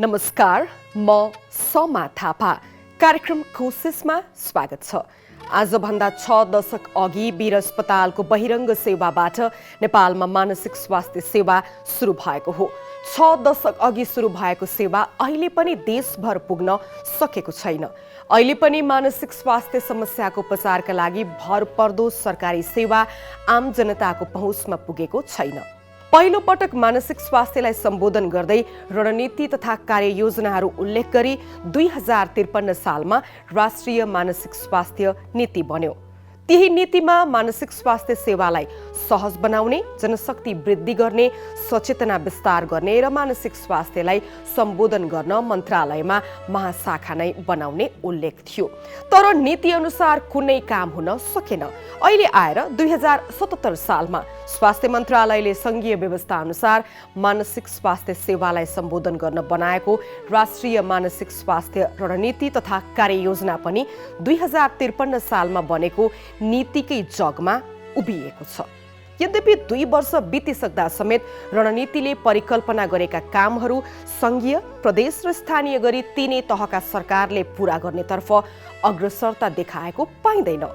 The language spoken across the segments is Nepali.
नमस्कार, म समा थापा। कार्यक्रम कोसिसमा स्वागत छ। आजभन्दा 6 दशक अघि वीर अस्पतालको बहिरङ्ग सेवाबाट नेपालमा मानसिक स्वास्थ्य सेवा सुरु भएको हो। 6 दशक अघि सुरु भएको सेवा अहिले पनि देशभर पुग्न सकेको छैन। अहिले पनि मानसिक स्वास्थ्य समस्याको उपचारका लागि भरपर्दो सरकारी सेवा आम जनताको पहुँचमा पुगेको छैन। पहिलो पटक मानसिक स्वास्थ्यलाई सम्बोधन गर्दै रणनीति तथा कार्ययोजनाहरू उल्लेख गरी 2053 सालमा राष्ट्रिय मानसिक स्वास्थ्य नीति बन्यो। त्यही नीतिमा मानसिक स्वास्थ्य सेवालाई सहज बनाउने, जनशक्ति वृद्धि गर्ने, सचेतना विस्तार गर्ने र मानसिक स्वास्थ्यलाई सम्बोधन गर्न मन्त्रालयमा महाशाखा नै बनाउने उल्लेख थियो। तर नीति अनुसार कुनै काम हुन सकेन। अहिले आएर 2077 सालमा स्वास्थ्य मन्त्रालयले सङ्घीय व्यवस्था अनुसार मानसिक स्वास्थ्य सेवालाई सम्बोधन गर्न बनाएको राष्ट्रिय मानसिक स्वास्थ्य रणनीति तथा कार्ययोजना पनि 2053 सालमा बनेको नीतिकै जगमा उभिएको छ। यद्यपि 2 वर्ष बितिसक्दा समेत रणनीतिले परिकल्पना गरेका कामहरू सङ्घीय, प्रदेश र स्थानीय गरी तीनै तहका सरकारले पूरा गर्नेतर्फ अग्रसरता देखाएको पाइँदैन।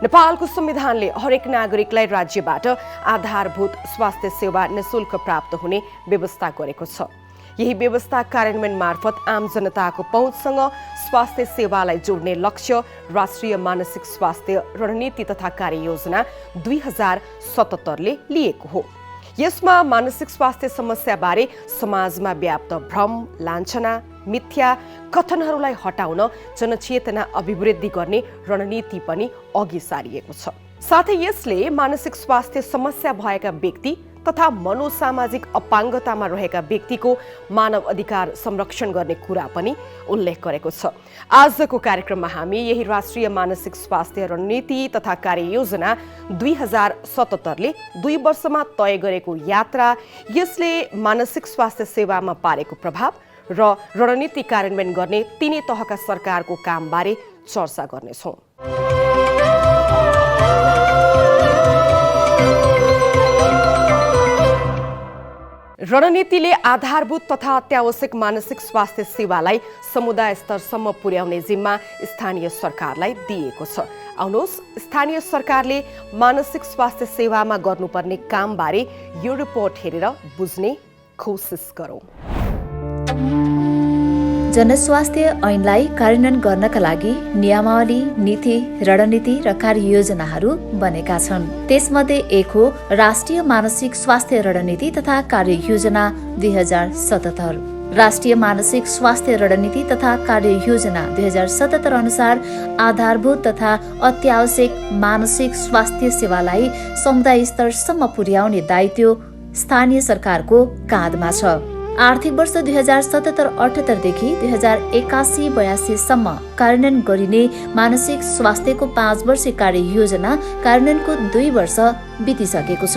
नेपालको संविधानले हरेक नागरिकलाई राज्यबाट आधारभूत स्वास्थ्य सेवा निशुल्क प्राप्त हुने व्यवस्था गरेको छ। यही व्यवस्था कार्यान्वयन मार्फत आम जनताको पहुँचसँग स्वास्थ्य सेवालाई जोड्ने लक्ष्य राष्ट्रिय मानसिक स्वास्थ्य रणनीति तथा कार्ययोजना 2077 ले लिएको हो। यसमा मानसिक स्वास्थ्य समस्याबारे समाजमा व्याप्त भ्रम, लाञ्छना, मिथ्या कथनहरूलाई हटाउन जनचेतना अभिवृद्धि गर्ने रणनीति पनि अघि सारिएको छ। साथै यसले मानसिक स्वास्थ्य समस्या भएका व्यक्ति तथा मनोसामाजिक अपाङ्गतामा रहेका व्यक्तिको मानव अधिकार संरक्षण गर्ने कुरा पनि उल्लेख गरेको छ। आजको कार्यक्रममा हामी यही राष्ट्रिय मानसिक स्वास्थ्य रणनीति तथा कार्ययोजना 2077 ले 2 वर्षमा तय गरेको यात्रा, यसले मानसिक स्वास्थ्य सेवामा पारेको प्रभाव र रणनीति कार्यान्वयन गर्ने तीनै तहका सरकारको कामबारे चर्चा गर्नेछौँ। रणनीतिले आधारभूत तथा अत्यावश्यक मानसिक स्वास्थ्य सेवालाई समुदाय स्तरसम्म पुर्याउने जिम्मा स्थानीय सरकारलाई दिएको छ। आउनुहोस्, स्थानीय सरकारले मानसिक स्वास्थ्य सेवामा गर्नुपर्ने कामबारे यो रिपोर्ट हेरेर बुझ्ने कोसिस गरौँ। जनस्वास्थ्य ऐनलाई कार्यान्वयन गर्नका लागि नियमावली, नीति, रणनीति र कार्ययोजनाहरू बनेका छन्। त्यसमध्ये एक हो राष्ट्रिय मानसिक स्वास्थ्य रणनीति तथा कार्ययोजना 2077। राष्ट्रिय मानसिक स्वास्थ्य रणनीति तथा कार्ययोजना 2077 अनुसार आधारभूत तथा अत्यावश्यक मानसिक स्वास्थ्य सेवालाई समुदाय स्तरसम्म पुर्याउने दायित्व स्थानीय सरकारको काँधमा छ। आर्थिक वर्ष 2077-78 देखि 2081-82 सम्म कार्यान्वयन गरिने मानसिक स्वास्थ्यको 5 वर्षीय कार्ययोजना कार्यान्वयनको 2 वर्ष बितिसकेको छ।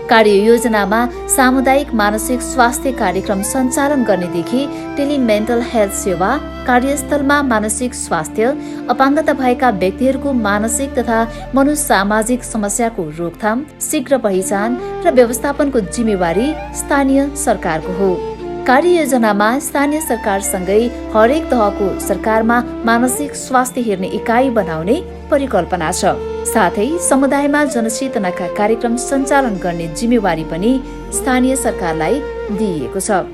कार्ययोजनामा सामुदायिक मानसिक स्वास्थ्य कार्यक्रम सञ्चालन गर्नेदेखि टेलिमेन्टल हेल्थ सेवा, कार्यस्थलमा मानसिक स्वास्थ्य, अपाङ्गता भएका व्यक्तिहरूको मानसिक तथा मनोसामाजिक समस्याको रोकथाम, शीघ्र पहिचान र व्यवस्थापनको जिम्मेवारी स्थानीय सरकारको हो। कार्ययोजनामा स्थानीय सरकारसँगै हरेक तहको सरकारमा मानसिक स्वास्थ्य हेर्ने इकाइ बनाउने परिकल्पना छ। साथै समुदायमा जनचेतनाका कार्यक्रम सञ्चालन गर्ने जिम्मेवारी पनि स्थानीय सरकारलाई दिइएको छ।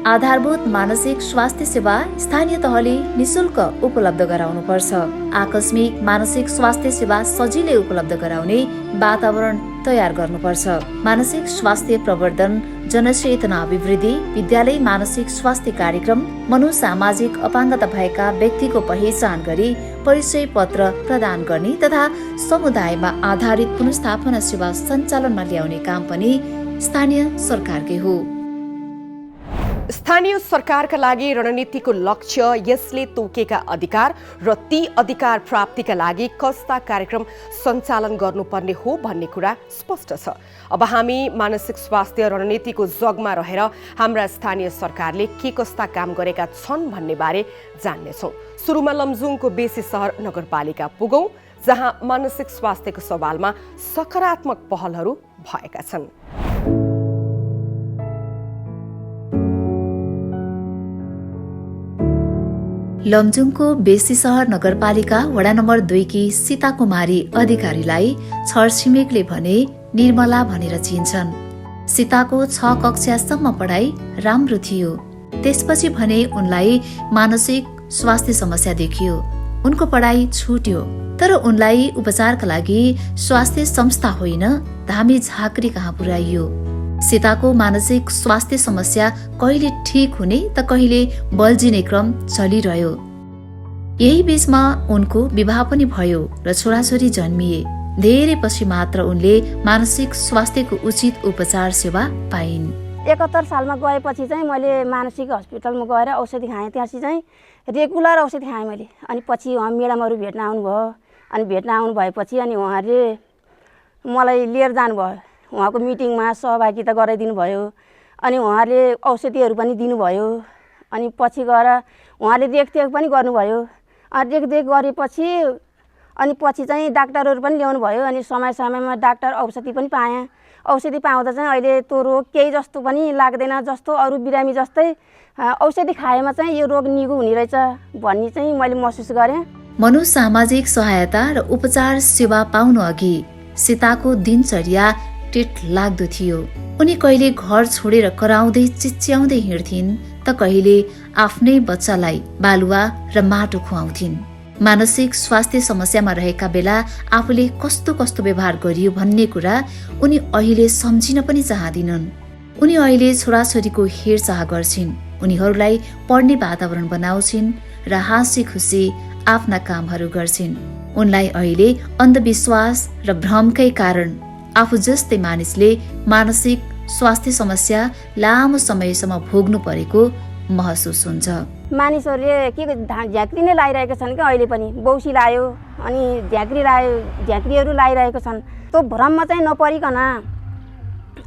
आधारभूत मानसिक स्वास्थ्य सेवा स्थानीय तहले निशुल्क उपलब्ध गराउनुपर्छ। आकस्मिक मानसिक स्वास्थ्य सेवा सजिलै उपलब्ध गराउने वातावरण तयार गर्नुपर्छ। मानसिक स्वास्थ्य प्रवर्धन, जनचेतना अभिवृद्धि, विद्यालय मानसिक स्वास्थ्य कार्यक्रम, मनोसामाजिक अपाङ्गता भएका व्यक्तिको पहिचान गरी परिचय पत्र प्रदान गर्ने तथा समुदायमा आधारित पुनर्स्थापना सेवा सञ्चालनमा ल्याउने काम पनि स्थानीय सरकारकै हो। स्थानीय सरकारका लागि रणनीतिको लक्ष्य, यसले तोकेका अधिकार र ती अधिकार प्राप्तिका लागि कस्ता कार्यक्रम सञ्चालन गर्नुपर्ने हो भन्ने कुरा स्पष्ट छ। अब हामी मानसिक स्वास्थ्य रणनीतिको जगमा रहेर हाम्रा स्थानीय सरकारले के कस्ता काम गरेका छन् भन्ने बारे जान्नेछौँ। सुरुमा लमजुङको बेसी सहर नगरपालिका पुगौँ, जहाँ मानसिक स्वास्थ्यको सवालमा सकारात्मक पहलहरू भएका छन्। लमजुङको बेसी सहर नगरपालिका वडा नम्बर 2 की सीता कुमारी अधिकारीलाई छरछिमेकले भने निर्मला भनेर चिन्छन्। सीताको 6 कक्षासम्म पढाइ राम्रो थियो। त्यसपछि भने उनलाई मानसिक स्वास्थ्य समस्या देखियो। उनको पढाइ छुट्यो। तर उनलाई उपचारका लागि स्वास्थ्य संस्था होइन धामी झाँक्री कहाँ पुर्याइयो। सीताको मानसिक स्वास्थ्य समस्या कहिले ठिक हुने त कहिले बल्झिने क्रम चलिरह्यो। यही बीचमा उनको विवाह पनि भयो र छोराछोरी जन्मिए। धेरै पछि मात्र उनले मानसिक स्वास्थ्यको उचित उपचार सेवा पाइन्। 71 सालमा गएपछि चाहिँ मैले मानसिक हस्पिटलमा गएर औषधि खाएँ। त्यहाँपछि चाहिँ रेगुलर औषधि खाएँ मैले। अनि पछि उहाँ म्याडमहरू भेट्न आउनुभयो। अनि भेट्न आउनु भएपछि अनि उहाँहरूले मलाई लिएर जानुभयो। उहाँको मिटिङमा सहभागिता गराइदिनु भयो। अनि उहाँहरूले औषधिहरू पनि दिनुभयो। अनि पछि गएर उहाँले देखरेख पनि गर्नुभयो। देखरेख गरेपछि अनि पछि चाहिँ डाक्टरहरू पनि ल्याउनु भयो। अनि समय समयमा डाक्टर औषधि पनि पाएँ। औषधि पाउँदा चाहिँ अहिले त्यो रोग केही जस्तो पनि लाग्दैन। जस्तो अरू बिरामी जस्तै औषधि खाएमा चाहिँ यो रोग निगो हुने रहेछ भन्ने चाहिँ मैले महसुस गरेँ। मनोसामाजिक सहायता र उपचार सेवा पाउनु अघि सीताको दिनचर्या टिट लाग्दो थियो। उनी कहिले घर छोडेर कराउँदै चिच्याउँदै हिँड्थिन् त कहिले आफ्नै बच्चालाई बालुवा र माटो खुवाउँथिन्। मानसिक स्वास्थ्य समस्यामा रहेका बेला आफूले कस्तो कस्तो व्यवहार गरियो भन्ने कुरा उनी अहिले सम्झिन पनि चाहदिनन्। उनी अहिले छोराछोरीको हेरचाह गर्छिन्। उनीहरूलाई पढ्ने वातावरण बनाउँछिन् र हाँसी खुसी आफ्ना कामहरू गर्छिन्। उनलाई अहिले अन्धविश्वास र भ्रमकै कारण आफू जस्तै मानिसले मानसिक स्वास्थ्य समस्या लामो समयसम्म भोग्नु परेको महसुस हुन्छ। मानिसहरूले के झाँक्री नै लाइरहेका छन् क्या। अहिले पनि बौसी लायो अनि झाँक्रीहरू लाइरहेको छन्। त्यो भ्रममा चाहिँ नपरिकन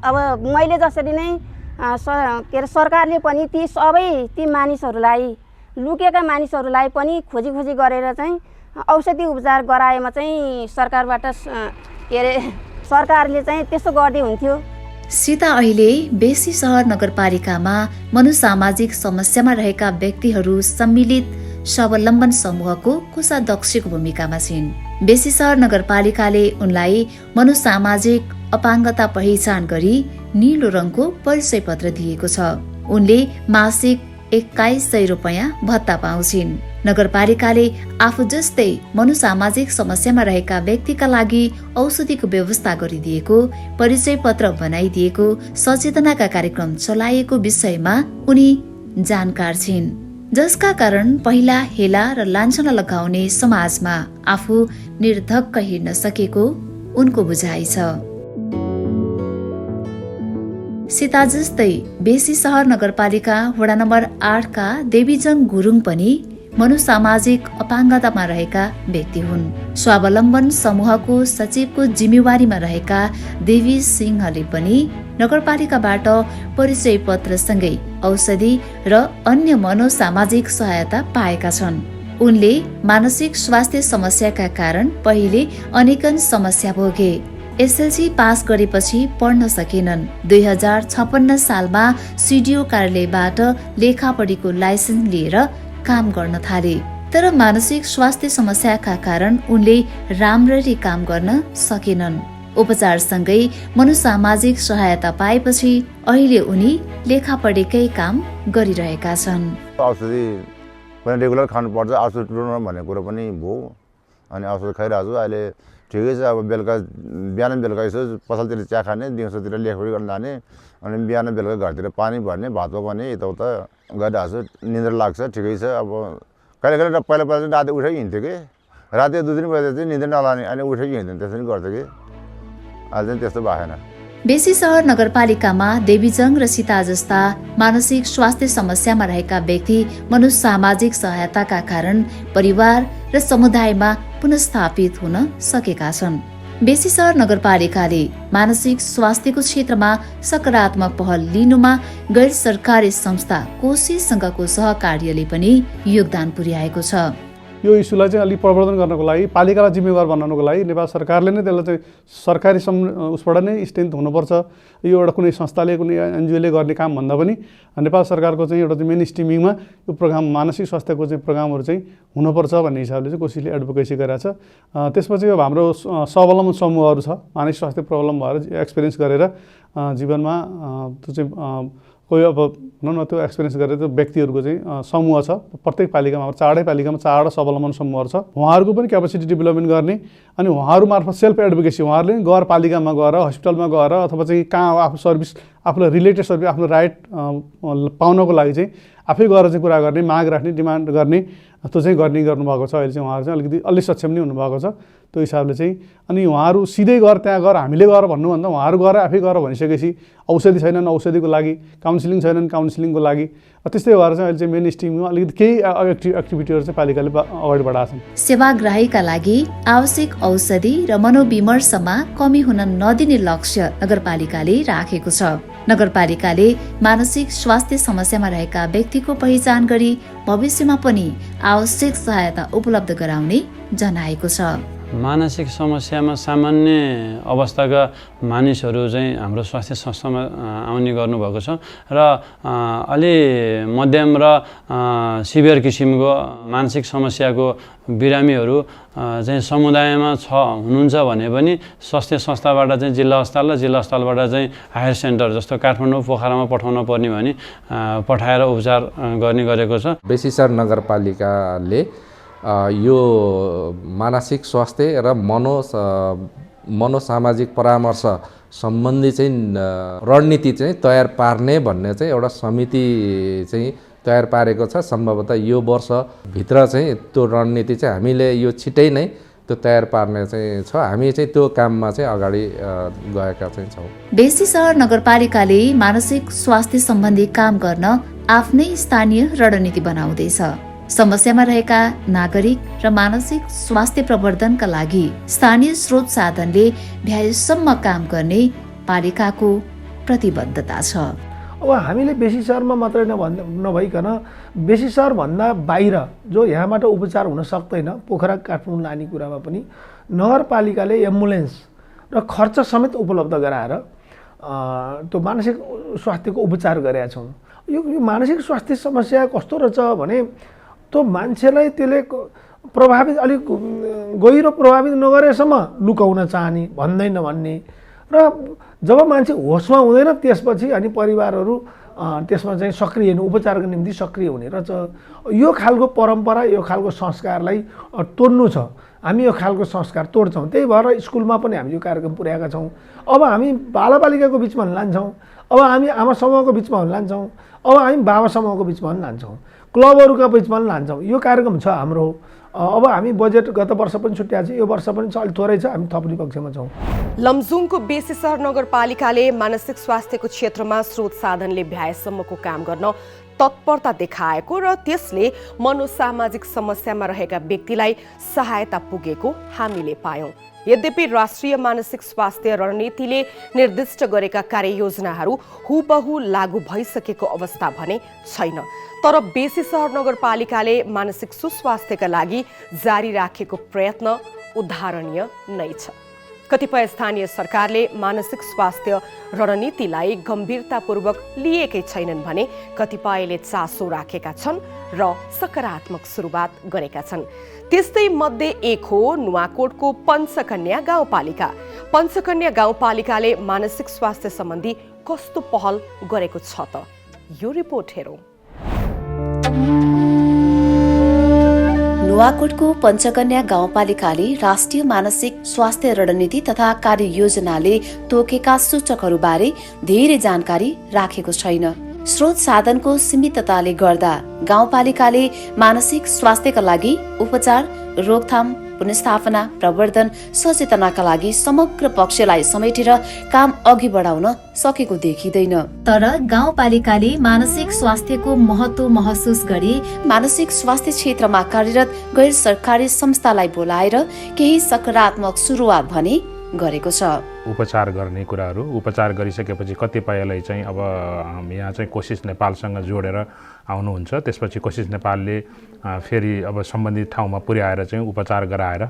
अब मैले जसरी नै सरकारले पनि ती मानिसहरूलाई लुकेका मानिसहरूलाई पनि खोजी गरेर चाहिँ औषधि उपचार गराएमा चाहिँ सरकारले चाहिँ त्यस्तो गर्दै हुन्थ्यो। सीता अहिले बेसी सहर नगरपालिकामा मनोसामाजिक समस्यामा रहेका व्यक्तिहरू सम्मिलित स्वावलम्बन समूहको कोषाध्यक्षको भूमिकामा छिन्। बेसी सहर नगरपालिकाले उनलाई मनोसामाजिक अपाङ्गता पहिचान गरी नीलो रङको परिचय पत्र दिएको छ। उनले मासिक 2100 रुपैयाँ भत्ता पाउँछिन्। नगरपालिकाले आफू जस्तै मनोसामाजिक समस्यामा रहेका व्यक्तिका लागि औषधिको व्यवस्था गरिदिएको, परिचय पत्र बनाइदिएको, सचेतनाका कार्यक्रम चलाएको विषयमा उनी जानकार छिन्। जसका कारण पहिला हेला र लाञ्छना लगाउने समाजमा आफू निर्धक्क हिँड्न सकेको उनको बुझाइ छ। सीता जस्तै बेसी सहर नगरपालिका वडा नम्बर 8 का देवीजङ गुरुङ पनि मनोसामाजिक अपाङ्गतामा रहेका व्यक्ति हुन्। स्वावलम्बन समूहको सचिवको जिम्मेवारीमा रहेका देवी सिंहले पनि नगरपालिकाबाट परिचय पत्रसँगै औषधि र अन्य मनोसामाजिक सहायता पाएका छन्। उनले मानसिक स्वास्थ्य समस्याका कारण पहिले अनेकन समस्या भोगे। एसएलसी पास गरेपछि पढ्न सकेनन्। 2056 सालमा सिडिओ कार्यालयबाट लेखापढीको लाइसेन्स लिएर काम गर्न थाले। तर मानसिक स्वास्थ्य समस्याका कारण उनले राम्ररी काम गर्न सकेनन्। उपचारसँगै मनोसामाजिक सहायता पाएपछि अहिले उनी लेखापढीकै काम गरिरहेका छन्। औषधि पनि रेगुलर खानुपर्छ। औषधि टुट्नु भन्ने कुरो पनि भयो। अनि औषधि खाइरहेको छु। अहिले ठिकै छ। अब बिहान बेलुका यसो पसलतिर चिया खाने, दिउँसोतिर लेखपढी गर्न जाने, अनि बिहान बेलुका घरतिर पानी भर्ने, भात पकाउने, यताउता गरिरहेको छु। निन्द्रा लाग्छ। ठिकै छ। अब कहिले पहिला चाहिँ राति उठेर हिँड्थ्यो कि राति 2-3 बजे चाहिँ निन्द्रा नलाने, अनि उठेर हिँड्थ्यो। त्यसरी गर्थ्यो कि अहिले चाहिँ त्यस्तो भएन। बेसी सहर नगरपालिकामा देवीजङ र सीता जस्ता मानसिक स्वास्थ्य समस्यामा रहेका व्यक्ति मनोसामाजिक सहायताका कारण परिवार र समुदायमा पुनर्स्थापित हुन सकेका छन्। बेसी सहर नगरपालिकाले मानसिक स्वास्थ्यको क्षेत्रमा सकारात्मक पहल लिनुमा गैर सरकारी संस्था कोशीसँगको सहकार्यले पनि योगदान पुर्याएको छ। यो इस्युलाई चाहिँ अलिक प्रवर्धन गर्नको लागि पालिकालाई जिम्मेवार बनाउनको लागि नेपाल सरकारले नै त्यसलाई चाहिँ सरकारी उसबाट नै स्ट्रेन्थ हुनुपर्छ। यो एउटा कुनै संस्थाले कुनै एनजिओले गर्ने काम भन्दा पनि नेपाल सरकारको चाहिँ एउटा चाहिँ मेन स्ट्रिमिङमा यो प्रोग्राम मानसिक स्वास्थ्यको चाहिँ प्रोग्रामहरू चाहिँ हुनुपर्छ भन्ने हिसाबले चाहिँ कोसिसले एडभोकेसी गरेको छ। त्यसपछि अब हाम्रो स्वावलम्बन समूहहरू छ, मानसिक स्वास्थ्य प्रब्लम भएर एक्सपिरियन्स गरेर जीवनमा त्यो चाहिँ कोही अब भनौँ न त्यो एक्सपिरियन्स गरेर त्यो व्यक्तिहरूको चाहिँ समूह छ। प्रत्येक पालिकामा 4 पालिकामा 4 स्वावलम्बन समूहहरू छ। उहाँहरूको पनि क्यापेसिटी डेभलपमेन्ट गर्ने अनि उहाँहरू मार्फत सेल्फ एडभोकेसी उहाँहरूले गएर पालिकामा गएर हस्पिटलमा गएर अथवा चाहिँ कहाँ आफू सर्भिस आफूलाई रिलेटेड सर्भिस आफ्नो राइट पाउनको लागि चाहिँ आफै गएर चाहिँ कुरा गर्ने, माग राख्ने, डिमान्ड गर्ने त्यो चाहिँ गर्नुभएको छ। अहिले चाहिँ उहाँहरू चाहिँ अलिकति अलि सक्षम नै हुनुभएको छ त्यो हिसाबले चाहिँ। अनि उहाँहरू सिधै गएर त्यहाँ गएर हामीले गएर भन्नुभन्दा उहाँहरू गएर आफै गएर भनिसकेपछि औषधि छैनन् औषधिको लागि, काउन्सिलिङ छैनन् काउन्सिलिङको लागि, त्यस्तै भएर चाहिँ अहिले चाहिँ मेन स्ट्रिममा अलिकति केही एक्टिभिटीहरू चाहिँ पालिकाले अगाडि बढाएको छन्। सेवाग्राहीका लागि आवश्यक औषधि र मनोविमर्शमा कमी हुन नदिने लक्ष्य नगरपालिकाले राखेको छ। नगरपालिकाले मानसिक स्वास्थ्य समस्यामा रहेका व्यक्तिको पहिचान गरी भविष्यमा पनि आवश्यक सहायता उपलब्ध गराउने जनाएको छ। मानसिक समस्यामा सामान्य अवस्थाका मानिसहरू चाहिँ हाम्रो स्वास्थ्य संस्थामा आउने गर्नुभएको छ र अलि मध्यम र सिभियर किसिमको मानसिक समस्याको बिरामीहरू चाहिँ समुदायमा हुनुहुन्छ भने पनि स्वास्थ्य संस्थाबाट चाहिँ जिल्ला अस्पताल र जिल्ला अस्पतालबाट चाहिँ हायर सेन्टर जस्तो काठमाडौँ पोखरामा पठाउन पर्ने भने पठाएर उपचार गर्ने गरेको छ। बेसीसर नगरपालिकाले यो मानसिक स्वास्थ्य र मनोसामाजिक परामर्श सम्बन्धी चाहिँ रणनीति चाहिँ तयार पार्ने भन्ने चाहिँ एउटा समिति चाहिँ तयार पारेको छ। सम्भवतः यो वर्षभित्र चाहिँ त्यो रणनीति चाहिँ हामीले यो छिटै नै त्यो तयार पार्ने चाहिँ छ। हामी चाहिँ त्यो काममा चाहिँ अगाडि गएका चाहिँ छौँ। बेसीसर नगरपालिकाले मानसिक स्वास्थ्य सम्बन्धी काम गर्न आफ्नै स्थानीय रणनीति बनाउँदैछ। समस्यामा रहेका नागरिक र मानसिक स्वास्थ्य प्रवर्धनका लागि स्थानीय स्रोत साधनले भ्याएसम्म काम गर्ने पालिकाको प्रतिबद्धता छ। अब हामीले बेसीसरमा मात्रै नभइकन बेसीसरभन्दा बाहिर जो यहाँबाट उपचार हुन सक्दैन पोखरा काठमाडौँ लाने कुरामा पनि नगरपालिकाले एम्बुलेन्स र खर्च समेत उपलब्ध गराएर त्यो मानसिक स्वास्थ्यको उपचार गरेका छौँ। यो मानसिक स्वास्थ्य समस्या कस्तो रहेछ भने त्यो मान्छेलाई त्यसले प्रभावित अलिक गहिरो प्रभावित नगरेसम्म लुकाउन चाहने, भन्दै नभन्ने र जब मान्छे होसमा हुँदैन त्यसपछि अनि परिवारहरू त्यसमा चाहिँ सक्रिय हुने, उपचारको निम्ति सक्रिय हुने रहेछ। यो खालको परम्परा, यो खालको संस्कारलाई तोड्नु छ। हामी यो खालको संस्कार तोड्छौँ। त्यही भएर स्कुलमा पनि हामी यो कार्यक्रम पुर्याएका छौँ। अब हामी बालबालिकाको बिचमा लान्छौँ, अब हामी आमा समूहको बिचमा लान्छौँ, अब हामी बाबा समूहको बिचमा लान्छौँ, क्लबहरूका बिचमा लान्छौँ। यो कार्यक्रम छ हाम्रो। अब हामी बजेट गत वर्ष पनि छुट्याएको छ, यो वर्ष पनि अलिक थोरै छ, हामी थप्ने पक्षमा छौँ। लमजुङको बेसीसर नगरपालिकाले मानसिक स्वास्थ्यको क्षेत्रमा स्रोत साधनले भ्याएसम्मको काम गर्न तत्परता देखाएको र त्यसले मनोसामाजिक समस्यामा रहेका व्यक्तिलाई सहायता पुगेको हामीले पायौँ। यद्यपि राष्ट्रिय मानसिक स्वास्थ्य रणनीतिले निर्दिष्ट गरेका कार्ययोजनाहरू हुबहु लागू भइसकेको अवस्था भने छैन। तर बेसीसर नगरपालिकाले मानसिक सुस्वास्थ्यका लागि जारी राखेको प्रयत्न उदाहरणीय नै छ। कतिपय स्थानीय सरकारले मानसिक स्वास्थ्य रणनीतिलाई गम्भीरतापूर्वक लिएकै छैनन् भने कतिपयले चासो राखेका छन् र सकारात्मक सुरुवात गरेका छन्। त्यस्तै मध्ये एक हो नुवाकोटको पञ्चकन्या गाउँपालिका। पञ्चकन्या गाउँपालिकाले मानसिक स्वास्थ्य सम्बन्धी कस्तो पहल गरेको छ त यो रिपोर्ट हेरौँ। नुवाकोटको पञ्चकन्या गाउँपालिकाले राष्ट्रिय मानसिक स्वास्थ्य रणनीति तथा कार्ययोजनाले तोकेका सूचकहरूबारे धेरै जानकारी राखेको छैन। स्रोत साधनको सीमितताले गर्दा गाउँपालिकाले मानसिक स्वास्थ्यका लागि उपचार, रोकथाम, पुनर्स्थापना, प्रवर्धन, सचेतनाका लागि समग्र पक्षलाई समेटेर काम अघि बढाउन सकेको देखिँदैन। तर गाउँपालिकाले मानसिक स्वास्थ्यको महत्त्व महसुस गरी मानसिक स्वास्थ्य क्षेत्रमा कार्यरत गैर सरकारी संस्थालाई बोलाएर केही सकारात्मक सुरुवात भने गरेको छ। उपचार गर्ने कुराहरू उपचार गरिसकेपछि कतिपयलाई चाहिँ अब यहाँ चाहिँ कोसिस नेपालसँग जोडेर आउनुहुन्छ। त्यसपछि कोसिस नेपालले फेरि अब सम्बन्धित ठाउँमा पुर्याएर चाहिँ उपचार गराएर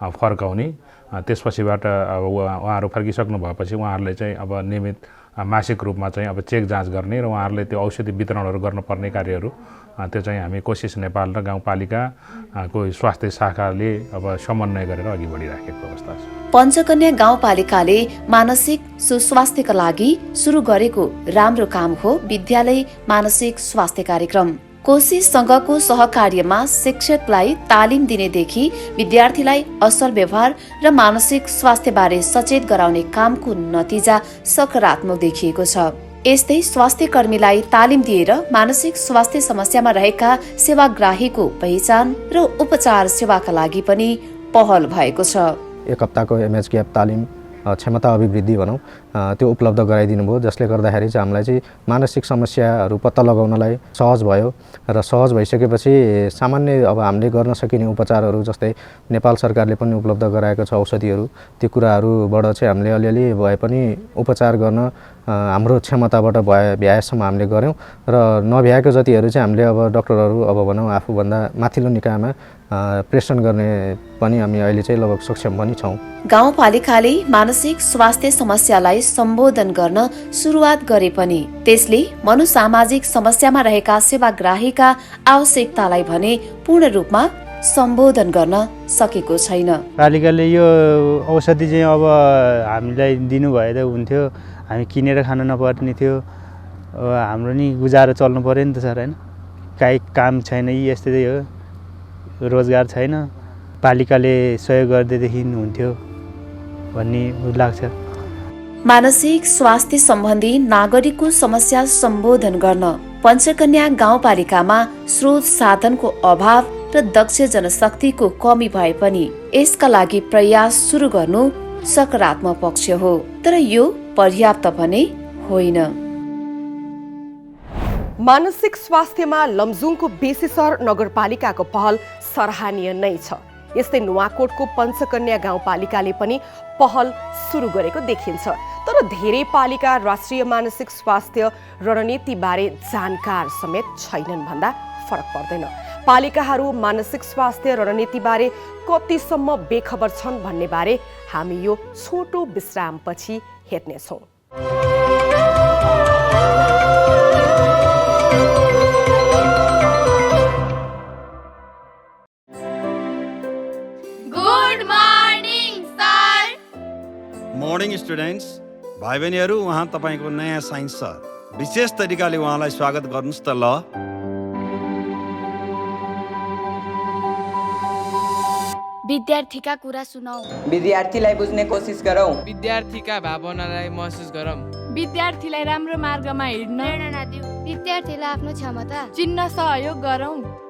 फर्काउने। त्यसपछिबाट अब उहाँहरू फर्किसक्नु भएपछि उहाँहरूले चाहिँ अब नियमित मासिक रूपमा चाहिँ अब चेक जाँच गर्ने र उहाँहरूले त्यो औषधि वितरणहरू गर्नुपर्ने कार्यहरू त्यो चाहिँ हामी कोसिस नेपाल र गाउँपालिकाको स्वास्थ्य शाखाले अब समन्वय गरेर अघि बढिराखेको अवस्था छ। पञ्चकन्या गाउँपालिकाले मानसिक सुस्वास्थ्यका लागि सुरु गरेको राम्रो काम हो विद्यालय मानसिक स्वास्थ्य कार्यक्रम। कोसिससँगको सहकार्यमा शिक्षकलाई तालिम दिनेदेखि विद्यार्थीलाई असल व्यवहार र मानसिक स्वास्थ्यबारे सचेत गराउने कामको नतिजा सकारात्मक देखिएको छ। यस्तै स्वास्थ्य कर्मीलाई तालिम दिएर मानसिक स्वास्थ्य समस्यामा रहेका सेवाग्राहीको पहिचान र उपचार सेवाका लागि पनि पहल भएको छ। 1 हप्ताको एमएचकेएफ तालिम क्षमता अभिवृद्धि भनौँ त्यो उपलब्ध गराइदिनु भयो, जसले गर्दाखेरि चाहिँ हामीलाई चाहिँ मानसिक समस्याहरू पत्ता लगाउनलाई सहज भयो र सहज भइसकेपछि सामान्य अब हामीले गर्न सकिने उपचारहरू जस्तै नेपाल सरकारले पनि उपलब्ध गराएको छ औषधिहरू, त्यो कुराहरूबाट चाहिँ हामीले अलिअलि भए पनि उपचार गर्न हाम्रो क्षमताबाट भ्याएसम्म हामीले गऱ्यौँ र नभ्याएको जतिहरू चाहिँ हामीले अब डक्टरहरू अब भनौँ आफूभन्दा माथिल्लो निकायमा प्रेषण गर्ने पनि हामी अहिले चाहिँ लगभग सक्षम पनि छौँ। गाउँपालिकाले मानसिक स्वास्थ्य समस्यालाई सम्बोधन गर्न सुरुवात गरे पनि त्यसले मनोसामाजिक समस्यामा रहेका सेवाग्राहीका आवश्यकतालाई भने पूर्ण रूपमा सम्बोधन गर्न सकेको छैन। पालिकाले यो औषधि चाहिँ अब हामीलाई दिनुभए त हुन्थ्यो, हामी किनेर खान नपर्ने थियो। हाम्रो नि गुजारा चल्नु पर्यो नि त सर, होइन? काहीँ काम छैन, यस्तै हो, रोजगार छैन। पालिकाले सहयोग गरिदिएदेखि हुन्थ्यो भन्ने लाग्छ। मानसिक स्वास्थ्य सम्बन्धी नागरिकको समस्या सम्बोधन गर्न पञ्चकन्या गाउँपालिकामा स्रोत साधनको अभाव र दक्ष जनशक्तिको कमी भए पनि यसका लागि प्रयास सुरु गर्नु सकारात्मक पक्ष हो, तर यो पर्याप्त भने होइन। मानसिक स्वास्थ्यमा लमजुङको बेसीसर नगरपालिकाको पहल सराहनीय नै छ। यस्तै नुवाकोटको पञ्चकन्या गाउँपालिकाले पनि पहल सुरु गरेको देखिन्छ, तर धेरै पालिका राष्ट्रिय मानसिक स्वास्थ्य रणनीतिबारे जानकार समेत छैनन् भन्दा फरक पर्दैन। पालिकाहरू मानसिक स्वास्थ्य रणनीतिबारे कतिसम्म बेखबर छन् भन्ने बारे हामी यो छोटो विश्रामपछि हेर्नेछौँ। मर्निङ स्टुडेन्ट्स, भाइ बहिनीहरू, उहाँ तपाईँको नयाँ साइन्स सर, विशेष तरिकाले उहाँलाई स्वागत गर्नुहोस् त। ल, विद्यार्थीका कुरा सुनौ, विद्यार्थीलाई बुझ्ने कोसिस गरौँ, विद्यार्थीका भावनालाई महसुस गरौँ, विद्यार्थीलाई राम्रो मार्गमा हिँड्न प्रेरणा दिऊ, विद्यार्थीलाई आफ्नो क्षमता चिन्न सहयोग गरौँ।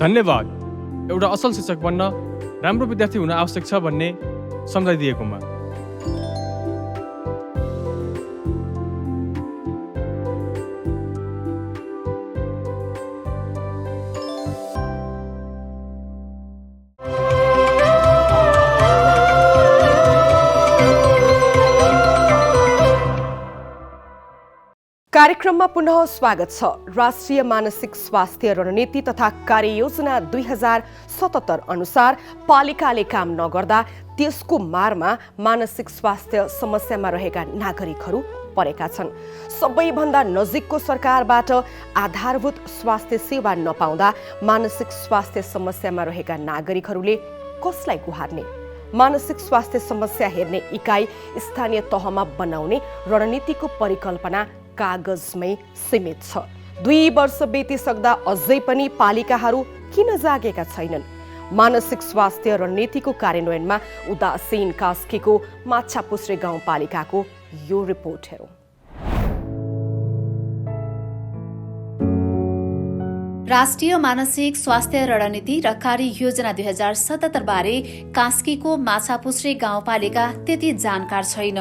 धन्यवाद। एउटा असल शिक्षक बन्न राम्रो विद्यार्थी हुन आवश्यक छ भन्ने सम्झाइदिएकोमा। कार्यक्रममा पुनः स्वागत छ। राष्ट्रिय मानसिक स्वास्थ्य रणनीति तथा कार्ययोजना 2077 अनुसार पालिकाले काम नगर्दा त्यसको मारमा मानसिक स्वास्थ्य समस्यामा रहेका नागरिकहरू परेका छन्। सबैभन्दा नजिकको सरकारबाट आधारभूत स्वास्थ्य सेवा नपाउँदा मानसिक स्वास्थ्य समस्यामा रहेका नागरिकहरूले कसलाई गुहार्ने? मानसिक स्वास्थ्य समस्या हेर्ने इकाइ स्थानीय तहमा बनाउने रणनीतिको परिकल्पना कागजमै सीमित छ। 2 वर्ष बितिसक्दा अझै पनि पालिकाहरू किन जागेका छैनन्? मानसिक स्वास्थ्य रणनीतिको कार्यान्वयनमा उदासीन कास्कीको माछापुछ्रे गाउँपालिकाको यो रिपोर्ट हेरौँ। राष्ट्रिय मानसिक स्वास्थ्य रणनीति र कार्ययोजना 2077 बारे कास्कीको माछापुछ्रे गाउँपालिका त्यति जानकार छैन।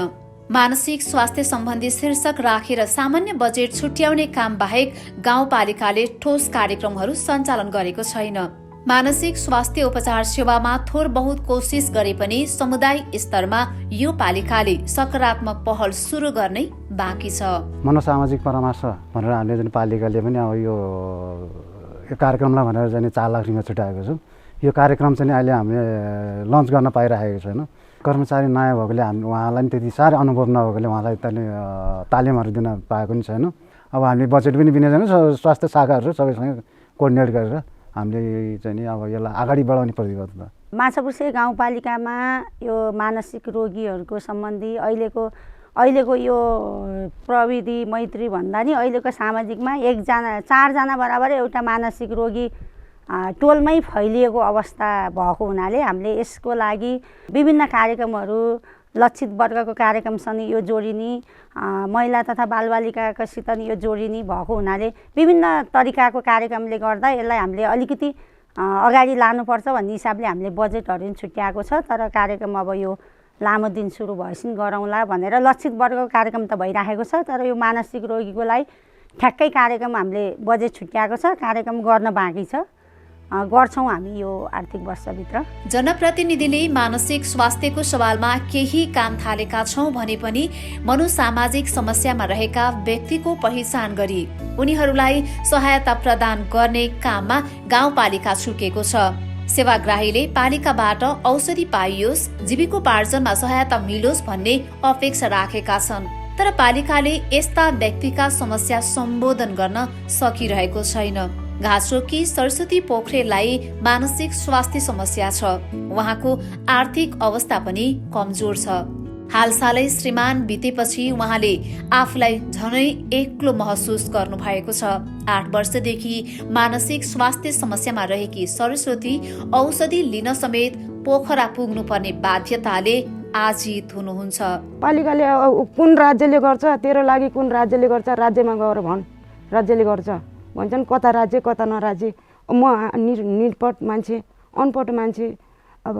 मानसिक स्वास्थ्य सम्बन्धी शीर्षक राखेर सामान्य बजेट छुट्याउने काम बाहेक गाउँपालिकाले ठोस कार्यक्रमहरू सञ्चालन गरेको छैन। मानसिक स्वास्थ्य उपचार सेवामा थोर बहुत कोसिस गरे पनि समुदाय स्तरमा यो पालिकाले सकारात्मक पहल सुरु गर्नै बाँकी छ। मनोसामाजिक परामर्श भनेर हामीले जुन पालिकाले पनि अब यो कार्यक्रमलाई भनेर चाहिँ 4 लाख रुपियाँ छुट्याएको छौँ। यो कार्यक्रम चाहिँ अहिले हामीले लन्च गर्न पाइरहेको छैन। कर्मचारी नयाँ भएकोले हामी उहाँलाई त्यति साह्रै अनुभव नभएकोले उहाँलाई तालिमहरू दिन पाएको पनि छैन। अब हामीले बजेट पनि बिना स्वास्थ्य शाखाहरू सबैसँग कोर्डिनेट गरेर हामीले चाहिँ नि अब यसलाई अगाडि बढाउने प्रतिबद्धता। माछापुच्छ्रे गाउँपालिकामा यो मानसिक रोगीहरूको सम्बन्धी अहिलेको यो प्रविधि मैत्री भन्दा नि अहिलेको सामाजिकमा 4 जना बराबर एउटा मानसिक रोगी टोलमै फैलिएको अवस्था भएको हुनाले हामीले यसको लागि विभिन्न कार्यक्रमहरू लक्षित वर्गको कार्यक्रमसँग यो जोडिने, महिला तथा बालबालिकासित यो जोडिने भएको हुनाले विभिन्न तरिकाको कार्यक्रमले गर्दा यसलाई हामीले अलिकति अगाडि लानुपर्छ भन्ने हिसाबले हामीले बजेटहरू छुट्याएको छ। तर कार्यक्रम अब यो लामो दिन सुरु भएपछि गरौँला भनेर लक्षित वर्गको कार्यक्रम त भइराखेको छ। तर यो मानसिक रोगीको लागि ठ्याक्कै कार्यक्रम हामीले बजेट छुट्याएको छ, कार्यक्रम गर्न बाँकी छ, गर्छौँ हामी यो आर्थिक वर्षभित्र। जनप्रतिनिधिले मानसिक स्वास्थ्यको सवालमा केही काम थालेका छौँ भने पनि मनोसामाजिक समस्यामा रहेका व्यक्तिको पहिचान गरी उनीहरूलाई सहायता प्रदान गर्ने काममा गाउँपालिका छुटेको छ। सेवाग्राहीले पालिकाबाट औषधि पाइयोस्, जीविकोपार्जनमा सहायता मिलोस् भन्ने अपेक्षा राखेका छन्। तर पालिकाले यस्ता व्यक्तिका समस्या सम्बोधन गर्न सकिरहेको छैन। घाँसरोकी सरस्वती पोखरेललाई मानसिक स्वास्थ्य समस्या छ। उहाँको आर्थिक अवस्था पनि कमजोर छ। हालसालै श्रीमान बितेपछि उहाँले आफूलाई झनै एक्लो महसुस गर्नुभएको छ। 8 वर्षदेखि मानसिक स्वास्थ्य समस्यामा रहेकी सरस्वती औषधि लिन समेत पोखरा पुग्नुपर्ने बाध्यताले आजित हुनुहुन्छ। पालिकाले कुन राज्यले गर्छ, तेरो लागि कुन राज्यले गर्छ, राज्यमा गएर भन्, राज्यले गर्छ भन्छन्। कता राज्य कता नराज्य। म निरपट मान्छे, अनपट मान्छे, अब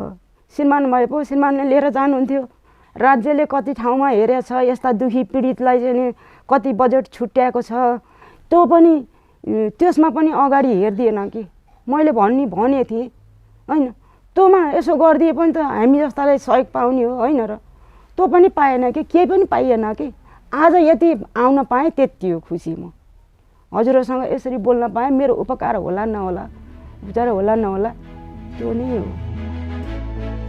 श्रीमान भए पो श्रीमानले लिएर जानुहुन्थ्यो। राज्यले कति ठाउँमा हेरेको छ, यस्ता दुखी पीडितलाई चाहिँ कति बजेट छुट्याएको छ, त्यो पनि त्यसमा पनि अगाडि हेरिदिएन कि। मैले भने थिएँ होइन, त्योमा यसो गरिदिए पनि त हामी जस्तालाई सहयोग पाउने हो होइन र, त्यो पनि पाएन कि, केही पनि पाइएन कि। आज यति आउन पाएँ त्यति हो खुसी। म हजुरहरूसँग यसरी बोल्न पाएँ, मेरो उपकार होला नहोला, उपचार होला नहोला, त्यो नै हो।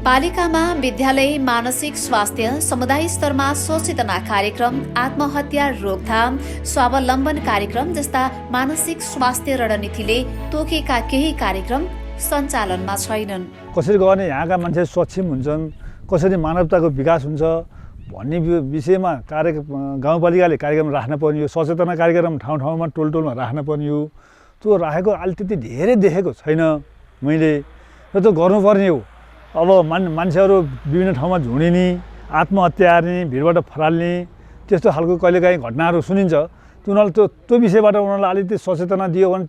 पालिकामा विद्यालय मानसिक स्वास्थ्य, समुदाय स्तरमा सचेतना कार्यक्रम, आत्महत्या रोकथाम, स्वावलम्बन कार्यक्रम जस्ता मानसिक स्वास्थ्य रणनीतिले तोकेका केही कार्यक्रम सञ्चालनमा छैनन्। कसरी गर्ने यहाँका मान्छे सक्षम हुन्छन्, कसरी मानवताको विकास हुन्छ भन्ने विषयमा गाउँपालिकाले कार्यक्रम राख्न पर्ने हो। सचेतना कार्यक्रम ठाउँ ठाउँमा टोल टोलमा राख्न पर्ने हो। त्यो राखेको अहिले त्यति धेरै देखेको छैन मैले, र त्यो गर्नुपर्ने हो। अब मान्छेहरू विभिन्न ठाउँमा झुडिने, आत्महत्या गर्ने, भिडबाट फराल्ने त्यस्तो खालको कहिलेकाहीँ घटनाहरू सुनिन्छ। उनीहरूले त्यो विषयबाट उनीहरूलाई अलिकति सचेतना दियो भने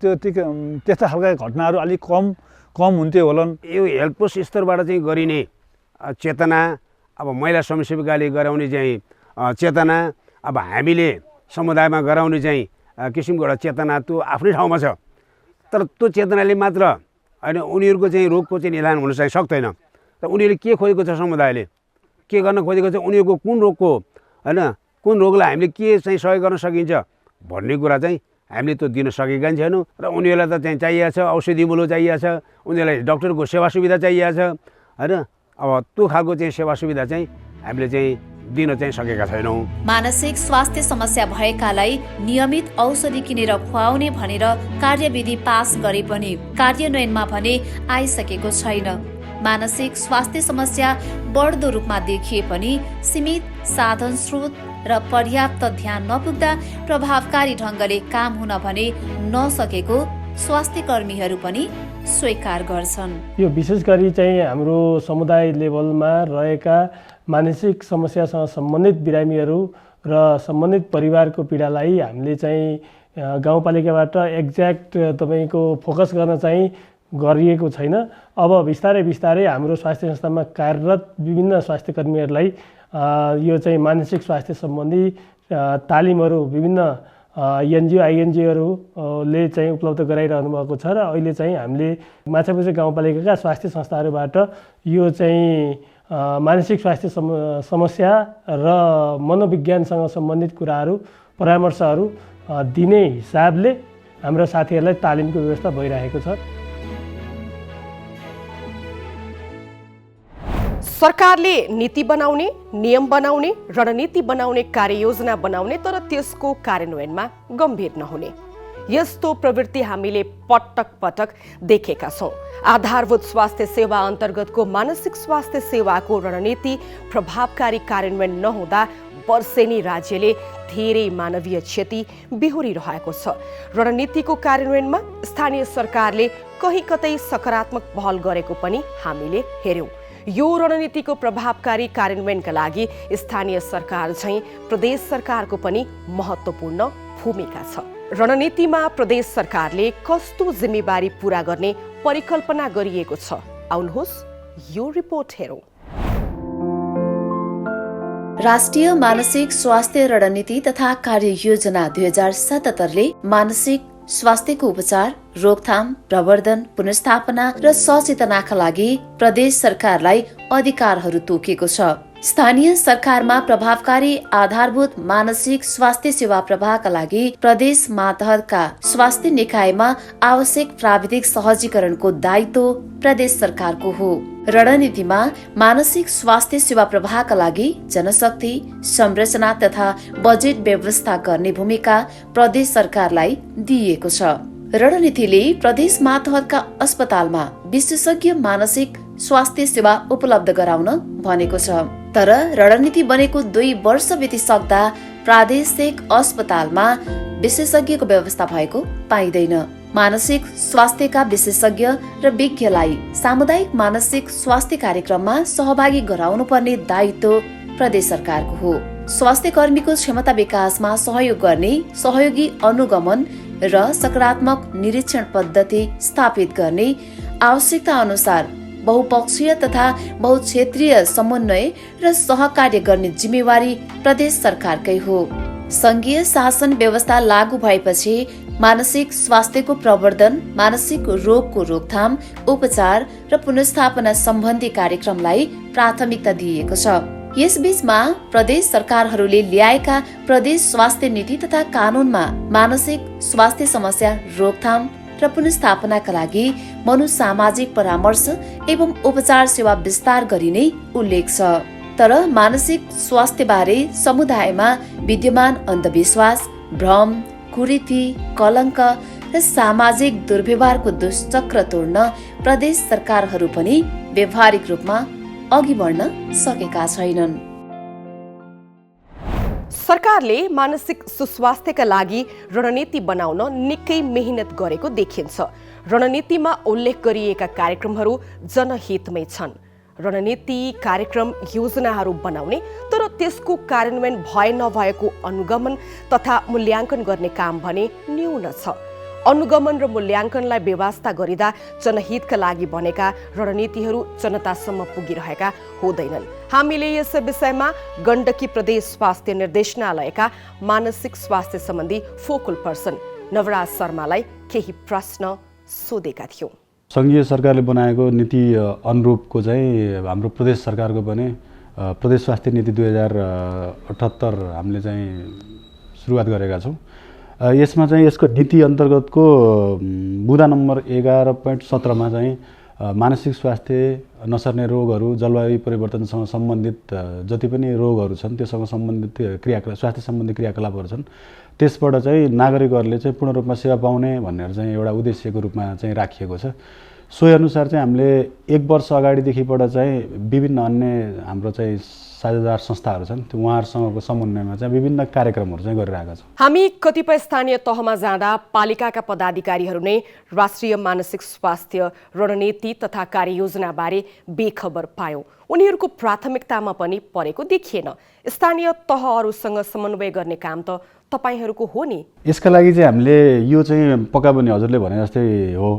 त्यस्ता खालका घटनाहरू अलिक कम हुन्थ्यो होलान्। यो हेल्थ पोस्ट स्तरबाट चाहिँ गरिने चेतना, अब महिला स्वयंसेविकाले गराउने चाहिँ चेतना, अब हामीले समुदायमा गराउने चाहिँ किसिमको एउटा चेतना त्यो आफ्नै ठाउँमा छ। तर त्यो चेतनाले मात्र होइन उनीहरूको चाहिँ रोगको चाहिँ निदान हुन चाहिँ सक्दैन। र उनीहरूले के खोजेको छ, समुदायले के गर्न खोजेको छ, उनीहरूको कुन रोगको होइन कुन रोगलाई हामीले के चाहिँ सहयोग गर्न सकिन्छ भन्ने कुरा चाहिँ हामीले त्यो दिन सकेका छैनौँ। र उनीहरूलाई त चाहिँ चाहिएको छ औषधि मूल्य चाहिएको छ, उनीहरूलाई डक्टरको सेवा सुविधा चाहिएको छ होइन। अब त्यो खालको चाहिँ सेवा सुविधा चाहिँ हामीले चाहिँ दिन चाहिँ सकेका छैनौँ। मानसिक स्वास्थ्य समस्या भएकालाई नियमित औषधि किनेर खुवाउने भनेर कार्यविधि पास गरे पनि कार्यान्वयनमा भने आइसकेको छैन। मानसिक स्वास्थ्य समस्या बढ्दो रूपमा देखिए पनि सीमित साधन स्रोत र पर्याप्त ध्यान नपुग्दा प्रभावकारी ढङ्गले काम हुन भने नसकेको स्वास्थ्य कर्मीहरू पनि स्वीकार गर्छन्। यो विशेष गरी चाहिँ हाम्रो समुदाय लेभलमा रहेका मानसिक समस्यासँग सम्बन्धित बिरामीहरू र सम्बन्धित परिवारको पीडालाई हामीले चाहिँ गाउँपालिकाबाट एक्ज्याक्ट तपाईँको फोकस गर्न चाहिँ गरिएको छैन। अब बिस्तारै बिस्तारै हाम्रो स्वास्थ्य संस्थामा कार्यरत विभिन्न स्वास्थ्य कर्मीहरूलाई यो चाहिँ मानसिक स्वास्थ्य सम्बन्धी तालिमहरू विभिन्न एनजिओ आइएनजिओहरूले चाहिँ उपलब्ध गराइरहनु भएको छ र अहिले चाहिँ हामीले माछापुच्छ्रे गाउँपालिकाका स्वास्थ्य संस्थाहरूबाट यो चाहिँ मानसिक स्वास्थ्य समस्या र मनोविज्ञानसँग सम्बन्धित कुराहरू परामर्शहरू दिने हिसाबले हाम्रो साथीहरूलाई तालिमको व्यवस्था भइरहेको छ। सरकारले नीति बनाउने, नियम बनाउने, रणनीति बनाउने, कार्ययोजना बनाउने तर त्यसको कार्यान्वयनमा गम्भीर नहुने यस्तो प्रवृत्ति हामीले पटक पटक देखेका छौं। आधारभूत स्वास्थ्य सेवा अन्तर्गतको मानसिक स्वास्थ्य सेवाको रणनीति प्रभावकारी कार्यान्वयन नहुँदा वर्षेनी राज्यले धेरै मानवीय क्षति बिहोरिरहेको छ। रणनीतिको कार्यान्वयनमा स्थानीय सरकारले कहीँ कतै सकारात्मक पहल गरेको पनि हामीले हेर्यौं। यो रणनीतिको प्रभावकारी कार्यान्वयनका लागि स्थानीय सरकार झैं प्रदेश सरकारको पनि महत्त्वपूर्ण भूमिका छ। रणनीतिमा प्रदेश सरकारले कस्तो जिम्मेवारी पूरा गर्ने परिकल्पना गरिएको छ, आउनुहोस् यो रिपोर्ट हेरौं। राष्ट्रिय मानसिक स्वास्थ्य रणनीति तथा कार्ययोजना 2077ले मानसिक स्वास्थ्यको उपचार, रोकथाम, प्रवर्धन, पुनर्स्थापना र सचेतनाका लागि प्रदेश सरकारलाई अधिकारहरू तोकेको छ। स्थानीय सरकारमा प्रभावकारी आधारभूत मानसिक स्वास्थ्य सेवा प्रवाहका लागि प्रदेश मातहतका स्वास्थ्य निकायमा आवश्यक प्राविधिक सहजीकरणको दायित्व प्रदेश सरकारको हो। रणनीतिमा मानसिक स्वास्थ्य सेवा प्रवाहका लागि जनशक्ति, संरचना तथा बजेट व्यवस्था गर्ने भूमिका प्रदेश सरकारलाई दिइएको छ। रणनीतिले प्रदेश मातहतका अस्पतालमा विशेषज्ञ मानसिक स्वास्थ्य सेवा उपलब्ध गराउन भनेको छ। तर रणनीति बनेको 2 वर्ष बितिसक्दा प्रादेशिक अस्पतालमा विशेषज्ञको व्यवस्था भएको पाइँदैन। मानसिक स्वास्थ्यका विशेषज्ञ र विज्ञलाई सामुदायिक मानसिक स्वास्थ्य कार्यक्रममा सहभागी गराउनु पर्ने दायित्व प्रदेश सरकारको हो। स्वास्थ्य कर्मीको क्षमता विकासमा सहयोग गर्ने सहयोगी अनुगमन र सकारात्मक निरीक्षण पद्धति स्थापित गर्ने, आवश्यकता अनुसार बहुपक्षीय तथा बहुक्षेत्रीय समन्वय र सहकार्य गर्ने जिम्मेवारी प्रदेश सरकारकै हो। संघीय शासन व्यवस्था लागू भएपछि मानसिक स्वास्थ्यको प्रवर्धन, मानसिक रोगको रोकथाम, उपचार र पुनर्स्थापना सम्बन्धी कार्यक्रमलाई प्राथमिकता दिइएको छ। यसबीचमा प्रदेश सरकारहरूले ल्याएका प्रदेश स्वास्थ्य नीति तथा कानूनमा मानसिक स्वास्थ्य समस्या रोकथाम र पुनर्स्थापनाका लागि मनोसामाजिक परामर्श एवं उपचार सेवा विस्तार गरिने उल्लेख छ। तर मानसिक स्वास्थ्य बारे समुदायमा विद्यमान अन्धविश्वास, भ्रम, कुरीति, कलंक र सामाजिक दुर्व्यवहारको दुष्चक्र तोड्न प्रदेश सरकारहरू पनि व्यावहारिक रूपमा अघि बढ्न सकेका छैनन्। सरकारले मानसिक सुस्वास्थ्यका लागि रणनीति बनाउन निकै मेहनत गरेको देखिन्छ। रणनीतिमा उल्लेख गरिएका कार्यक्रमहरू जनहितमै छन्। रणनीति कार्यक्रम योजनाहरू बनाउने तर त्यसको कार्यान्वयन भए नभएको अनुगमन तथा मूल्याङ्कन गर्ने काम भने न्यून छ। अनुगमन र मूल्याङ्कनलाई व्यवस्था गरिँदा जनहितका लागि बनेका रणनीतिहरू जनतासम्म पुगिरहेका हुँदैनन्। हामीले यस विषयमा गण्डकी प्रदेश स्वास्थ्य निर्देशनालयका मानसिक स्वास्थ्य सम्बन्धी फोकल पर्सन नवराज शर्मालाई केही प्रश्न सोधेका थियौँ। सङ्घीय सरकारले बनाएको नीति अनुरूपको चाहिँ हाम्रो प्रदेश सरकारको पनि प्रदेश स्वास्थ्य नीति 2078 हामीले चाहिँ सुरुवात गरेका छौँ। यसमा चाहिँ यसको नीति अन्तर्गतको बुँदा नम्बर 11.17 चाहिँ मानसिक स्वास्थ्य, नसर्ने रोगहरू, जलवायु परिवर्तनसँग सम्बन्धित जति पनि रोगहरू छन् त्योसँग सम्बन्धित स्वास्थ्य सम्बन्धी क्रियाकलापहरू छन् त्यसबाट चाहिँ नागरिकहरूले चाहिँ पूर्ण रूपमा सेवा पाउने भनेर चाहिँ एउटा उद्देश्यको रूपमा चाहिँ राखिएको छ। सोही अनुसार चाहिँ हामीले 1 वर्ष अगाडिदेखिबाट चाहिँ विभिन्न अन्य हाम्रो चाहिँ साझेदार संस्थाहरू छन् त्यो उहाँहरूसँगको समन्वयमा चाहिँ विभिन्न कार्यक्रमहरू चाहिँ गरिरहेका छौँ। हामी कतिपय स्थानीय तहमा जाँदा पालिकाका पदाधिकारीहरू नै राष्ट्रिय मानसिक स्वास्थ्य रणनीति तथा कार्ययोजना बारे बेखबर पायौँ। उनीहरूको प्राथमिकतामा पनि परेको देखिएन। स्थानीय तहहरूसँग समन्वय गर्ने काम त तपाईहरूको हो नि। यसका लागि चाहिँ हामीले यो चाहिँ पक्का पनि हजुरले भने जस्तै हो।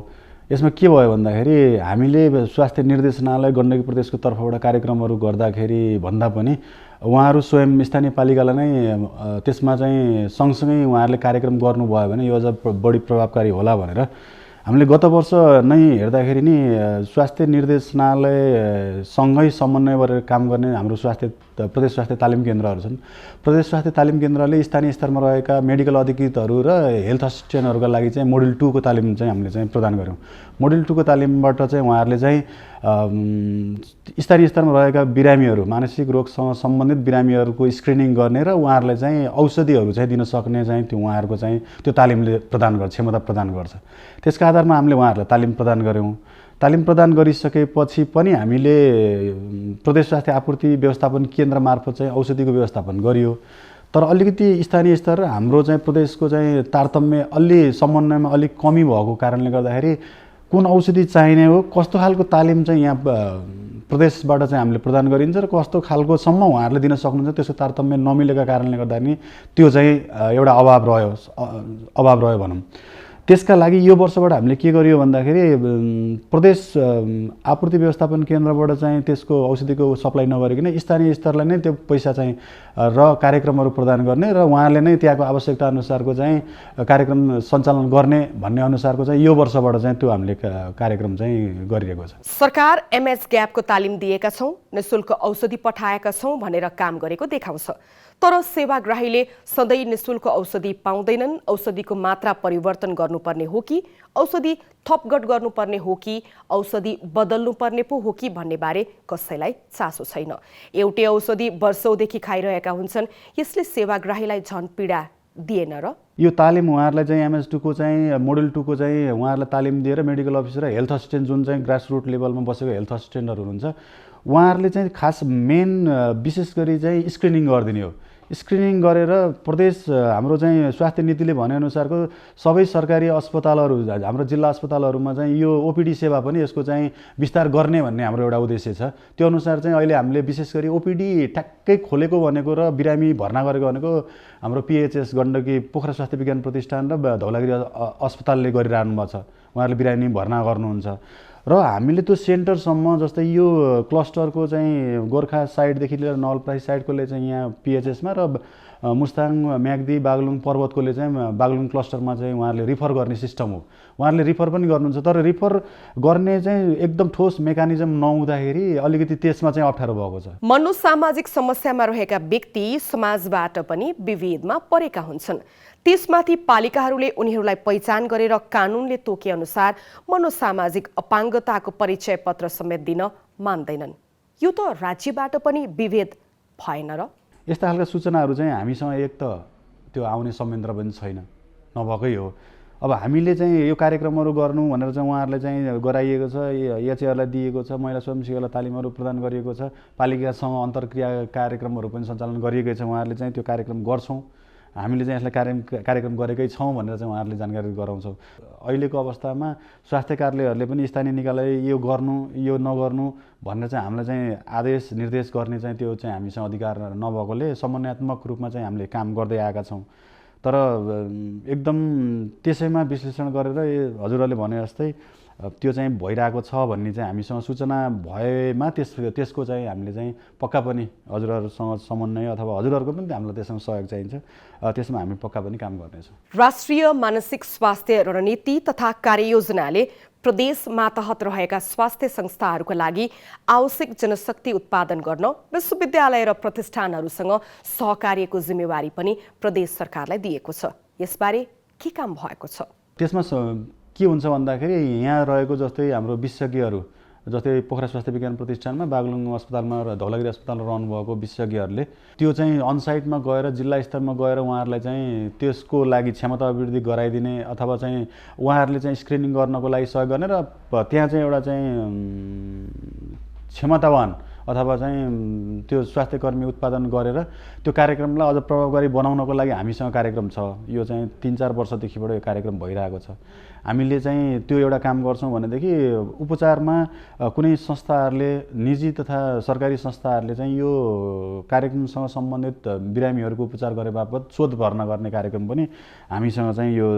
यसमा के भयो भन्दाखेरि हामीले स्वास्थ्य निर्देशनालय गण्डकी प्रदेशको तर्फबाट कार्यक्रमहरू गर्दाखेरि भन्दा पनि उहाँहरू स्वयं स्थानीय पालिकालाई नै त्यसमा चाहिँ सँगसँगै उहाँहरूले कार्यक्रम गर्नुभयो भने यो अझ बढी प्रभावकारी होला भनेर हामीले गत वर्ष नै हेर्दाखेरि नि स्वास्थ्य निर्देशनालयसँगै समन्वय गरेर काम गर्ने हाम्रो प्रदेश स्वास्थ्य तालिम केन्द्रहरू छन्। प्रदेश स्वास्थ्य तालिम केन्द्रले स्थानीय स्तरमा रहेका मेडिकल अधिकृतहरू र हेल्थ असिस्टेन्टहरूका लागि चाहिँ मोडल 2 को तालिम चाहिँ हामीले चाहिँ प्रदान गऱ्यौँ। मोडल 2 को तालिमबाट चाहिँ उहाँहरूले चाहिँ स्थानीय स्तरमा रहेका बिरामीहरू मानसिक रोगसँग सम्बन्धित बिरामीहरूको स्क्रिनिङ गर्ने र उहाँहरूलाई चाहिँ औषधिहरू चाहिँ दिन सक्ने चाहिँ त्यो उहाँहरूको चाहिँ त्यो तालिमले प्रदान गर्छ, क्षमता प्रदान गर्छ। त्यसका आधारमा हामीले उहाँहरूलाई तालिम प्रदान गऱ्यौँ। तालिम प्रदान गरिसकेपछि पनि हामीले प्रदेश स्वास्थ्य आपूर्ति व्यवस्थापन केन्द्र मार्फत चाहिँ औषधिको व्यवस्थापन गरियो। तर अलिकति स्थानीय स्तर र हाम्रो चाहिँ प्रदेशको चाहिँ तारतम्य अलि समन्वयमा अलिक कमी भएको कारणले गर्दाखेरि कुन औषधि चाहिने हो, कस्तो खालको तालिम चाहिँ यहाँ प्रदेशबाट चाहिँ हामीले प्रदान गरिन्छ र कस्तो खालको सम्म उहाँहरूले दिन सक्नुहुन्छ त्यसको तारतम्य नमिलेका कारणले गर्दा नि त्यो चाहिँ एउटा अभाव रह्यो भनौँ। त्यसका लागि यो वर्षबाट हामीले के गरियो भन्दाखेरि प्रदेश आपूर्ति व्यवस्थापन केन्द्रबाट चाहिँ त्यसको औषधिको सप्लाई नगरिकन स्थानीय स्तरलाई नै त्यो पैसा चाहिँ र कार्यक्रमहरू प्रदान गर्ने र उहाँहरूले नै त्यहाँको आवश्यकता अनुसारको चाहिँ कार्यक्रम सञ्चालन गर्ने भन्ने अनुसारको चाहिँ यो वर्षबाट चाहिँ त्यो हामीले कार्यक्रम चाहिँ गरिरहेको छ। सरकार एमएच ग्यापको तालिम दिएका छौँ, निःशुल्क औषधि पठाएका छौँ भनेर काम गरेको देखाउँछ। तर सेवाग्राहीले सधैँ निःशुल्क औषधि पाउँदैनन्। औषधिको मात्रा परिवर्तन गर्नुपर्ने हो कि औषधि थपगट गर्नुपर्ने हो कि औषधि बदल्नुपर्ने पो हो कि भन्ने बारे कसैलाई चासो छैन। एउटै औषधि वर्षौँदेखि खाइरहेका हुन्छन्। यसले सेवाग्राहीलाई झन पीडा दिएन र? यो तालिम उहाँहरूलाई चाहिँ एमएच2 को चाहिँ मोडल 2 को चाहिँ उहाँहरूलाई तालिम दिएर मेडिकल अफिसर र हेल्थ असिस्टेन्ट जुन चाहिँ ग्रास रुट लेभलमा बसेको हेल्थ असिस्टेन्टहरू हुनुहुन्छ उहाँहरूले चाहिँ खास मेन विशेष गरी चाहिँ स्क्रिनिङ गरिदिने हो। स्क्रिनिङ गरेर प्रदेश हाम्रो चाहिँ स्वास्थ्य नीतिले भनेअनुसारको सबै सरकारी अस्पतालहरू हाम्रो जिल्ला अस्पतालहरूमा चाहिँ यो ओपिडी सेवा पनि यसको चाहिँ विस्तार गर्ने भन्ने हाम्रो एउटा उद्देश्य छ। त्यो अनुसार चाहिँ अहिले हामीले विशेष गरी ओपिडी ठ्याक्कै खोलेको भनेको र बिरामी भर्ना गरेको भनेको हाम्रो पिएचएस गण्डकी पोखरा स्वास्थ्य विज्ञान प्रतिष्ठान र धौलागिरी अस्पतालले गरिरहनु भएको छ। उहाँहरूले बिरामी भर्ना गर्नुहुन्छ र हामीले त्यो सेन्टरसम्म जस्तै यो क्लस्टरको चाहिँ गोर्खा साइडदेखि लिएर नवलपरासी साइडकोले चाहिँ यहाँ पिएचएसमा र मुस्ताङ म्याग्दी बागलुङ पर्वतकोले चाहिँ बागलुङ क्लस्टरमा चाहिँ उहाँहरूले रिफर गर्ने सिस्टम हो। उहाँहरूले रिफर पनि गर्नुहुन्छ तर रिफर गर्ने चाहिँ एकदम ठोस मेकानिजम नहुँदाखेरि अलिकति त्यसमा चाहिँ अप्ठ्यारो भएको छ। मनोसामाजिक समस्यामा रहेका व्यक्ति समाजबाट पनि विभेदमा परेका हुन्छन्। त्यसमाथि पालिकाहरूले उनीहरूलाई पहिचान गरेर कानुनले तोके अनुसार मनोसामाजिक अपाङ्गताको परिचय पत्र समेत दिन मान्दैनन्। यो त राज्यबाट पनि विभेद भएन र? यस्ता खालका सूचनाहरू चाहिँ हामीसँग एक त त्यो आउने संयन्त्र पनि छैन, नभएकै हो। अब हामीले चाहिँ यो कार्यक्रमहरू गर्नु भनेर चाहिँ उहाँहरूलाई चाहिँ गराइएको छ, एचएआरलाई दिएको छ, महिला स्वयंसेवकलाई तालिमहरू प्रदान गरिएको छ, पालिकासँग अन्तर्क्रिया कार्यक्रमहरू पनि सञ्चालन गरिएकै छ। उहाँहरूले चाहिँ त्यो कार्यक्रम गर्छौँ, हामीले चाहिँ यसलाई कार्यक्रम गरेकै छौँ भनेर चाहिँ उहाँहरूले जानकारी गराउँछौँ। अहिलेको अवस्थामा स्वास्थ्य कार्यालयहरूले पनि स्थानीय निकायलाई यो गर्नु यो नगर्नु भनेर चाहिँ हामीलाई चाहिँ आदेश निर्देश गर्ने चाहिँ त्यो चाहिँ हामीसँग अधिकार नभएकोले समन्वयात्मक रूपमा चाहिँ हामीले काम गर्दै आएका छौँ। तर एकदम त्यसैमा विश्लेषण गरेर हजुरहरूले भने जस्तै त्यो चाहिँ भइरहेको छ भन्ने चाहिँ हामीसँग सूचना भएमा त्यसको चाहिँ हामीले चाहिँ पक्का पनि हजुरहरूसँग समन्वय अथवा हजुरहरूको पनि हामीलाई त्यसमा सहयोग चाहिन्छ, त्यसमा हामी पक्का पनि काम गर्नेछौँ। राष्ट्रिय मानसिक स्वास्थ्य रणनीति तथा कार्ययोजनाले प्रदेश मातहत रहेका स्वास्थ्य संस्थाहरूका लागि आवश्यक जनशक्ति उत्पादन गर्न विश्वविद्यालय र प्रतिष्ठानहरूसँग सहकार्यको जिम्मेवारी पनि प्रदेश सरकारलाई दिएको छ। यसबारे के काम भएको छ? त्यसमा के हुन्छ भन्दाखेरि यहाँ रहेको जस्तै हाम्रो विशेषज्ञहरू जस्तै पोखरा स्वास्थ्य विज्ञान प्रतिष्ठानमा बागलुङ अस्पतालमा र धौलागिरी अस्पतालमा रहनुभएको विशेषज्ञहरूले त्यो चाहिँ अनसाइटमा गएर जिल्ला स्तरमा गएर उहाँहरूलाई चाहिँ त्यसको लागि क्षमता अभिवृद्धि गराइदिने अथवा चाहिँ उहाँहरूले चाहिँ स्क्रिनिङ गर्नको लागि सहयोग गर्ने र त्यहाँ चाहिँ एउटा चाहिँ क्षमतावान अथवा चाहिँ त्यो स्वास्थ्य कर्मी उत्पादन गरेर त्यो कार्यक्रमलाई अझ प्रभावकारी बनाउनको लागि हामीसँग कार्यक्रम छ। यो चाहिँ 3-4 वर्षदेखिबाट यो कार्यक्रम भइरहेको छ। हामीले चाहिँ त्यो एउटा काम गर्छौँ भनेदेखि उपचारमा कुनै संस्थाहरूले, निजी तथा सरकारी संस्थाहरूले चाहिँ यो कार्यक्रमसँग सम्बन्धित बिरामीहरूको उपचार गरे बापत शोध भर्ना गर्ने कार्यक्रम पनि हामीसँग चाहिँ यो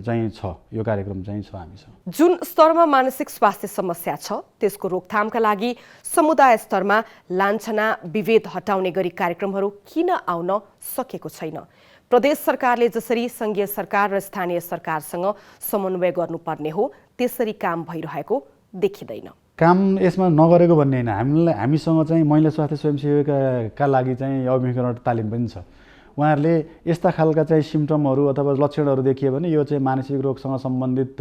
चाहिँ छ। यो कार्यक्रम चाहिँ छ हामीसँग। जुन स्तरमा मानसिक स्वास्थ्य समस्या छ त्यसको रोकथामका लागि समुदाय स्तरमा लान्छना विभेद हटाउने गरी कार्यक्रमहरू किन आउन सकेको छैन? प्रदेश सरकारले जसरी संघीय सरकार र स्थानीय सरकारसँग समन्वय गर्नुपर्ने हो त्यसरी काम भइरहेको देखिँदैन। काम यसमा नगरेको भन्ने होइन, हामीसँग चाहिँ महिला स्वास्थ्य स्वयंसेविकाका लागि चाहिँ अभिमुखीकरण तालिम पनि छ। उहाँहरूले यस्ता खालका चाहिँ सिम्टमहरू अथवा लक्षणहरू देखियो भने यो चाहिँ मानसिक रोगसँग सम्बन्धित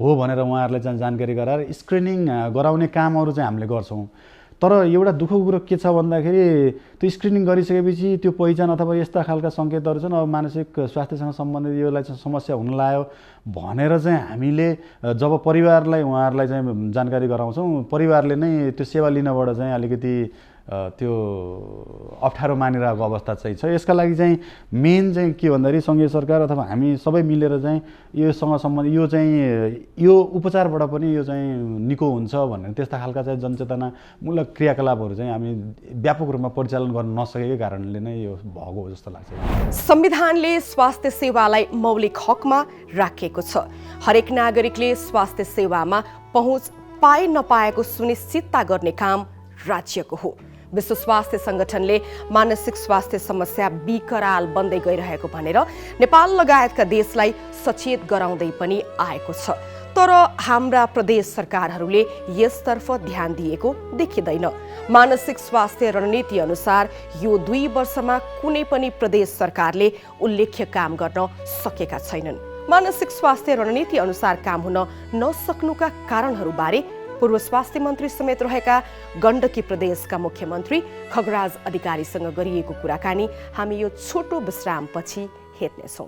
हो भनेर उहाँहरूले चाहिँ जानकारी गराएर स्क्रिनिङ गराउने कामहरू चाहिँ हामीले गर्छौँ। तर एउटा दुःखको कुरो के छ भन्दाखेरि त्यो स्क्रिनिङ गरिसकेपछि त्यो पहिचान अथवा यस्ता खालका सङ्केतहरू छन् अब मानसिक स्वास्थ्यसँग सम्बन्धित योलाई चाहिँ समस्या हुन लाग्यो भनेर चाहिँ हामीले जब परिवारलाई उहाँहरूलाई चाहिँ जानकारी गराउँछौँ, परिवारले नै त्यो सेवा लिनबाट चाहिँ अलिकति त्यो अप्ठ्यारो मानिरहेको अवस्था चाहिँ छ। यसका लागि चाहिँ मेन चाहिँ के भन्दाखेरि सङ्घीय सरकार अथवा हामी सबै मिलेर चाहिँ योसँग सम्बन्धित यो चाहिँ यो उपचारबाट पनि यो चाहिँ निको हुन्छ भन्ने त्यस्ता खालका चाहिँ जनचेतनामूलक क्रियाकलापहरू चाहिँ हामी व्यापक रूपमा परिचालन गर्न नसकेकै कारणले नै यो भएको हो जस्तो लाग्छ। संविधानले स्वास्थ्य सेवालाई मौलिक हकमा राखेको छ। हरेक नागरिकले स्वास्थ्य सेवामा पहुँच पाए नपाएको सुनिश्चितता गर्ने काम राज्यको हो। विश्व स्वास्थ्य संगठनले मानसिक स्वास्थ्य समस्या विकराल बन्दै गइरहेको भनेर नेपाल लगायतका देशलाई सचेत गराउँदै पनि आएको छ। तर हाम्रा प्रदेश सरकारहरूले यसतर्फ ध्यान दिएको देखिँदैन। मानसिक स्वास्थ्य रणनीति अनुसार यो 2 वर्षमा कुनै पनि प्रदेश सरकारले उल्लेख्य काम गर्न सकेका छैनन्। मानसिक स्वास्थ्य रणनीति अनुसार काम हुन नसक्नुका कारणहरूबारे पूर्व स्वास्थ्य मन्त्री समेत रहेका गण्डकी प्रदेशका मुख्यमन्त्री खगराज अधिकारीसँग गरिएको कुराकानी हामी यो छोटो विश्रामपछि हेर्नेछौँ।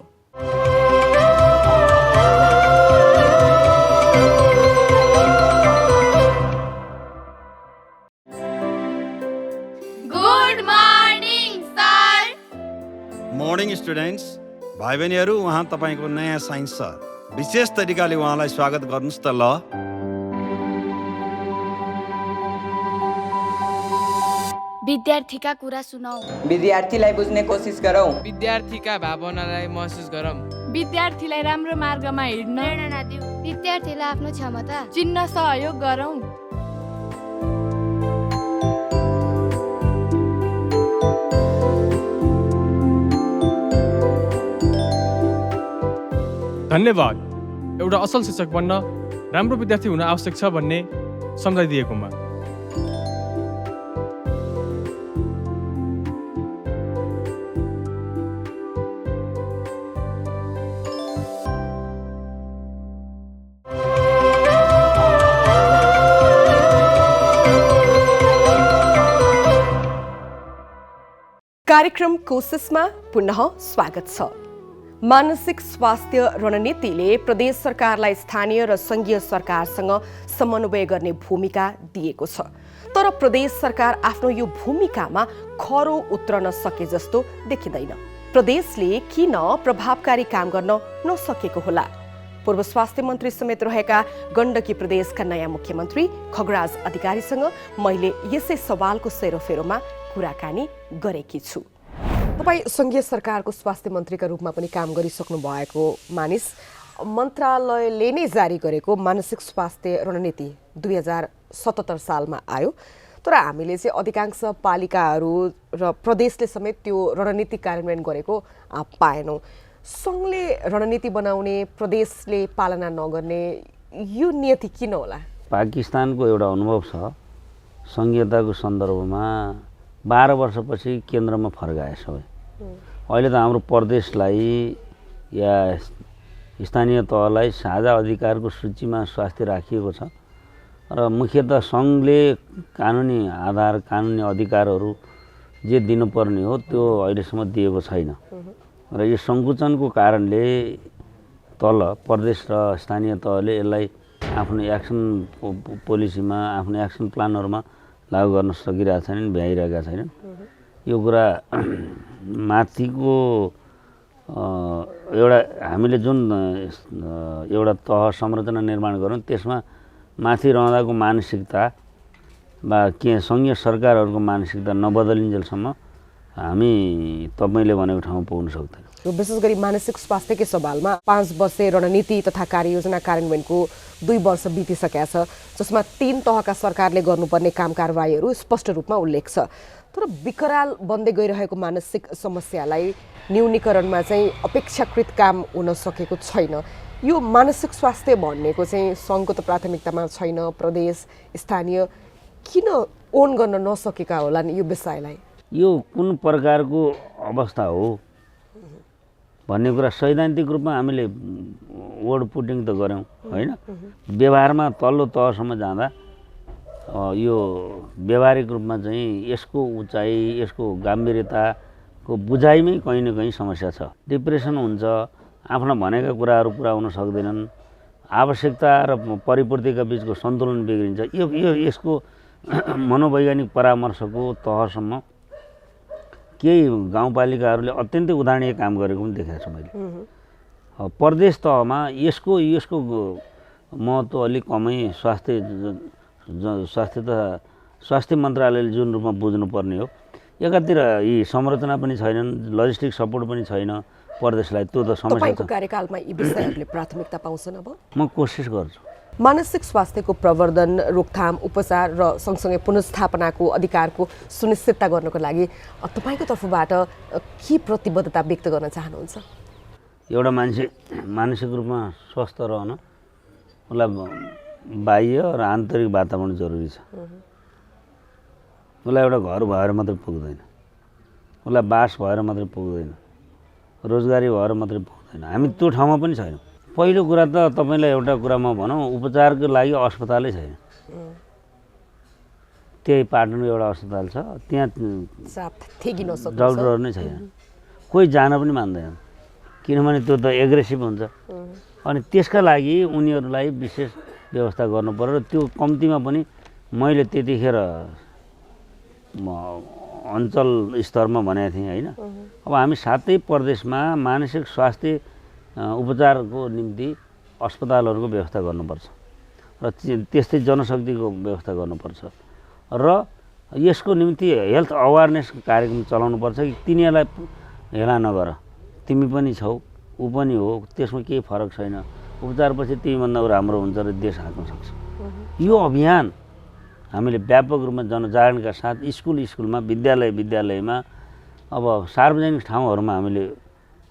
Good morning sir. Morning students, भाइ बहिनीहरू, उहाँ तपाईँको नयाँ साइन्स सर। विशेष तरिकाले उहाँलाई स्वागत गर्नुहोस् त। ल, विद्यार्थीका कुरा सुनाऊ। विद्यार्थीलाई बुझ्ने कोसिस गरौँ। विद्यार्थीका भावनालाई महसुस गरौँ। विद्यार्थीलाई राम्रो मार्गमा हिँड्न प्रेरणा दिऊ। विद्यार्थीलाई आफ्नो क्षमता चिन्न सहयोग गरौँ। धन्यवाद। एउटा असल शिक्षक बन्न राम्रो विद्यार्थी हुन आवश्यक छ भन्ने सम्झाइदिएकोमा। कार्यक्रम कोसिसमा पुनः स्वागत छ। मानसिक स्वास्थ्य रणनीतिले प्रदेश सरकारलाई स्थानीय र संघीय सरकारसँग समन्वय गर्ने भूमिका दिएको छ। तर प्रदेश सरकार आफ्नो यो भूमिकामा खरो उत्रन सके जस्तो देखिँदैन। प्रदेशले किन प्रभावकारी काम गर्न नसकेको होला? पूर्व स्वास्थ्य मन्त्री समेत रहेका गण्डकी प्रदेशका नयाँ मुख्यमन्त्री खगराज अधिकारीसँग मैले यसै सवालको सेरोफेरोमा कुराकानी गरेकी छु। तपाईँ संघीय सरकारको स्वास्थ्य मन्त्रीका रूपमा पनि काम गरिसक्नु भएको मानिस, मन्त्रालयले नै जारी गरेको मानसिक स्वास्थ्य रणनीति 2077 सालमा आयो। तर हामीले चाहिँ अधिकांश पालिकाहरू र प्रदेशले समेत त्यो रणनीति कार्यान्वयन गरेको पाएनौँ। सङ्घले रणनीति बनाउने, प्रदेशले पालना नगर्ने यो नियति किन होला? पाकिस्तानको एउटा अनुभव छ। सङ्घीयताको सन्दर्भमा 12 वर्षपछि केन्द्रमा फर्काए सबै। अहिले त हाम्रो प्रदेशलाई या स्थानीय तहलाई साझा अधिकारको सूचीमा स्वास्थ्य राखिएको छ र मुख्यतः सङ्घले कानुनी आधार, कानुनी अधिकारहरू जे दिनुपर्ने हो त्यो अहिलेसम्म दिएको छैन र यो सङ्कुचनको कारणले तल प्रदेश र स्थानीय तहले यसलाई आफ्नो एक्सन पोलिसीमा, आफ्नो एक्सन प्लानहरूमा लागू गर्न सकिरहेका छैनन्, भ्याइरहेका छैनन्। यो कुरा माथिको एउटा हामीले जुन एउटा तह संरचना निर्माण गरौँ त्यसमा माथि रहँदाको मानसिकता वा के सङ्घीय सरकारहरूको मानसिकता नबदलिन्जेलसम्म हामी तपाईँले भनेको ठाउँमा पुग्न सक्दैन। विशेष गरी मानसिक स्वास्थ्यकै सवालमा 5 वर्षे रणनीति तथा कार्ययोजना कार्यान्वयनको 2 वर्ष बितिसकेका छ, जसमा 3 तहका सरकारले गर्नुपर्ने काम कारबाहीहरू स्पष्ट रूपमा उल्लेख छ। तर विकराल बन्दै गइरहेको मानसिक समस्यालाई न्यूनीकरणमा चाहिँ अपेक्षाकृत काम हुन सकेको छैन। यो मानसिक स्वास्थ्य भन्नेको चाहिँ सङ्घको त प्राथमिकतामा छैन, प्रदेश स्थानीय किन ओन गर्न नसकेका होलान् यो विषयलाई? यो कुन प्रकारको अवस्था हो भन्ने कुरा सैद्धान्तिक रूपमा हामीले वर्ड पुटिङ त गऱ्यौँ होइन। व्यवहारमा तल्लो तहसम्म जाँदा यो व्यवहारिक रूपमा चाहिँ यसको उचाइ, यसको गम्भीरताको बुझाइमै कहीँ न कहीँ समस्या छ। डिप्रेसन हुन्छ, आफ्ना भनेका कुराहरू पुरा हुन सक्दैनन्, आवश्यकता र परिपूर्तिका बिचको सन्तुलन बिग्रिन्छ। यो यसको मनोवैज्ञानिक परामर्शको तहसम्म केही गाउँपालिकाहरूले अत्यन्तै उदाहरणीय काम गरेको पनि देखेको छु मैले। प्रदेश तहमा यसको महत्त्व अलिक कमै स्वास्थ्य मन्त्रालयले जुन रूपमा बुझ्नुपर्ने हो, एकातिर यी संरचना पनि छैनन्, लजिस्टिक सपोर्ट पनि छैन प्रदेशलाई। त्यो त समस्या छ। तपाईँको कार्यकालमा यी विषयहरूले प्राथमिकता पाउँछन्? अब म कोसिस गर्छु। मानसिक स्वास्थ्यको प्रवर्धन, रोकथाम, उपचार र सँगसँगै पुनर्स्थापनाको अधिकारको सुनिश्चितता गर्नको लागि तपाईँको तर्फबाट के प्रतिबद्धता व्यक्त गर्न चाहनुहुन्छ? एउटा मान्छे मानसिक रूपमा स्वस्थ रहन उसलाई बाह्य र आन्तरिक वातावरण जरुरी छ। उसलाई एउटा घर भएर मात्रै पुग्दैन, उसलाई बास भएर मात्रै पुग्दैन, रोजगारी भएर मात्रै पुग्दैन। हामी त्यो ठाउँमा पनि छैनौँ। पहिलो कुरा त तपाईँलाई एउटा कुरामा भनौँ, उपचारको लागि अस्पतालै छैन। त्यही पाटनको एउटा अस्पताल छ, त्यहाँ डक्टरहरू नै छैन, कोही जान पनि मान्दैन, किनभने त्यो त एग्रेसिभ हुन्छ। अनि त्यसका लागि उनीहरूलाई विशेष व्यवस्था गर्नु पर्यो। र त्यो कम्तीमा पनि मैले त्यतिखेर अञ्चल स्तरमा भनेको थिएँ होइन। अब हामी 7 प्रदेशमा मानसिक स्वास्थ्य उपचारको निम्ति अस्पतालहरूको व्यवस्था गर्नुपर्छ र त्यस्तै जनशक्तिको व्यवस्था गर्नुपर्छ र यसको निम्ति हेल्थ अवेरनेस कार्यक्रम चलाउनुपर्छ कि तिनीहरूलाई हेला नगर, तिमी पनि छौ, ऊ पनि हो, त्यसमा केही फरक छैन, उपचारपछि तिमीभन्दा राम्रो हुन्छ र देश हाँक्न सक्छ। यो अभियान हामीले व्यापक रूपमा जनजागरणका साथ स्कुलमा विद्यालयमा अब सार्वजनिक ठाउँहरूमा हामीले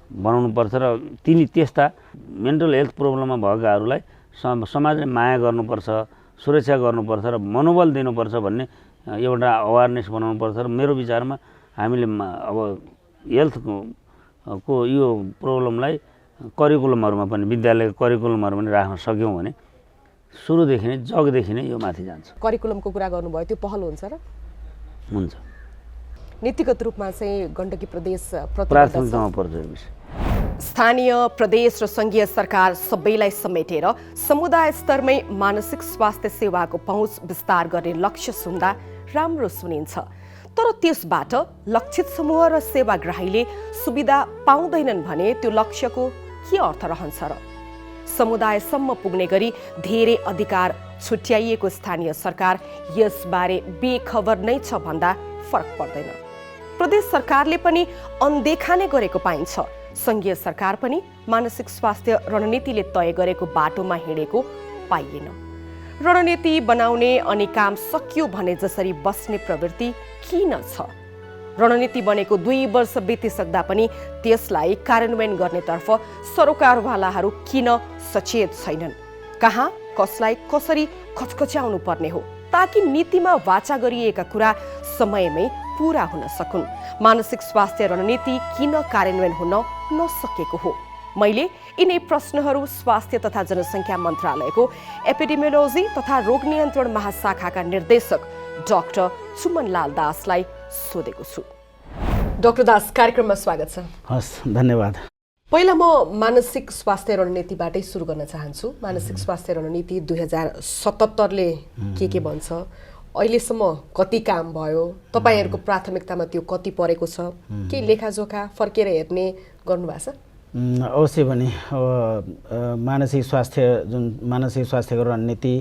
बनाउनुपर्छ र त्यस्ता मेन्टल हेल्थ प्रब्लममा भएकाहरूलाई समाजले माया गर्नुपर्छ, सुरक्षा गर्नुपर्छ र मनोबल दिनुपर्छ भन्ने एउटा अवेरनेस बनाउनुपर्छ। र मेरो विचारमा हामीले अब हेल्थको यो प्रब्लमलाई करिकुलमहरूमा पनि, विद्यालयको करिकुलमहरू पनि राख्न सक्यौँ भने सुरुदेखि नै, जगदेखि नै यो माथि जान्छ। करिकुलमको कुरा गर्नुभयो, त्यो पहल हुन्छ र? हुन्छ। नीतिगत रूपमा चाहिँ गण्डकी प्रदेश प्राथमिकतामा पर्छ यो विषय। स्थानीय, प्रदेश र सङ्घीय सरकार सबैलाई समेटेर समुदाय स्तरमै मानसिक स्वास्थ्य सेवाको पहुँच विस्तार गर्ने लक्ष्य सुन्दा राम्रो सुनिन्छ। तर त्यसबाट लक्षित समूह र सेवाग्राहीले सुविधा पाउँदैनन् भने त्यो लक्ष्यको के अर्थ रहन्छ र? समुदायसम्म पुग्ने गरी धेरै अधिकार छुट्याइएको स्थानीय सरकार यसबारे बेखबर नै छ भन्दा फरक पर्दैन। प्रदेश सरकारले पनि अनदेखा नै गरेको पाइन्छ। सङ्घीय सरकार पनि मानसिक स्वास्थ्य रणनीतिले तय गरेको बाटोमा हिँडेको पाइएन। रणनीति बनाउने अनि काम सकियो भने जसरी बस्ने प्रवृत्ति किन छ? रणनीति बनेको 2 वर्ष बितिसक्दा पनि त्यसलाई कार्यान्वयन गर्नेतर्फ सरोकारवालाहरू किन सचेत छैनन्? कहाँ कसलाई कसरी खचखच्याउनु पर्ने हो ताकि नीतिमा वाचा गरिएका कुरा समयमै पूरा हुन सकुन्? मानसिक स्वास्थ्य रणनीति किन कार्यान्वयन हुन नसकेको हो? मैले यिनै प्रश्नहरू स्वास्थ्य तथा जनसङ्ख्या मन्त्रालयको एपिडेमियोलोजी तथा रोग नियन्त्रण महाशाखाका निर्देशक डाक्टर चुमनलाल दासलाई सोधेको छु। डाक्टर दास, कार्यक्रममा स्वागत छ। हस्, धन्यवाद। पहिला म मानसिक स्वास्थ्य रणनीतिबाटै सुरु गर्न चाहन्छु। मानसिक स्वास्थ्य रणनीति 2077ले के भन्छ, अहिलेसम्म कति काम भयो, तपाईँहरूको प्राथमिकतामा त्यो कति परेको छ, केही लेखाजोखा फर्केर हेर्ने गर्नुभएको छ? अवश्य पनि अब मानसिक स्वास्थ्यको रणनीति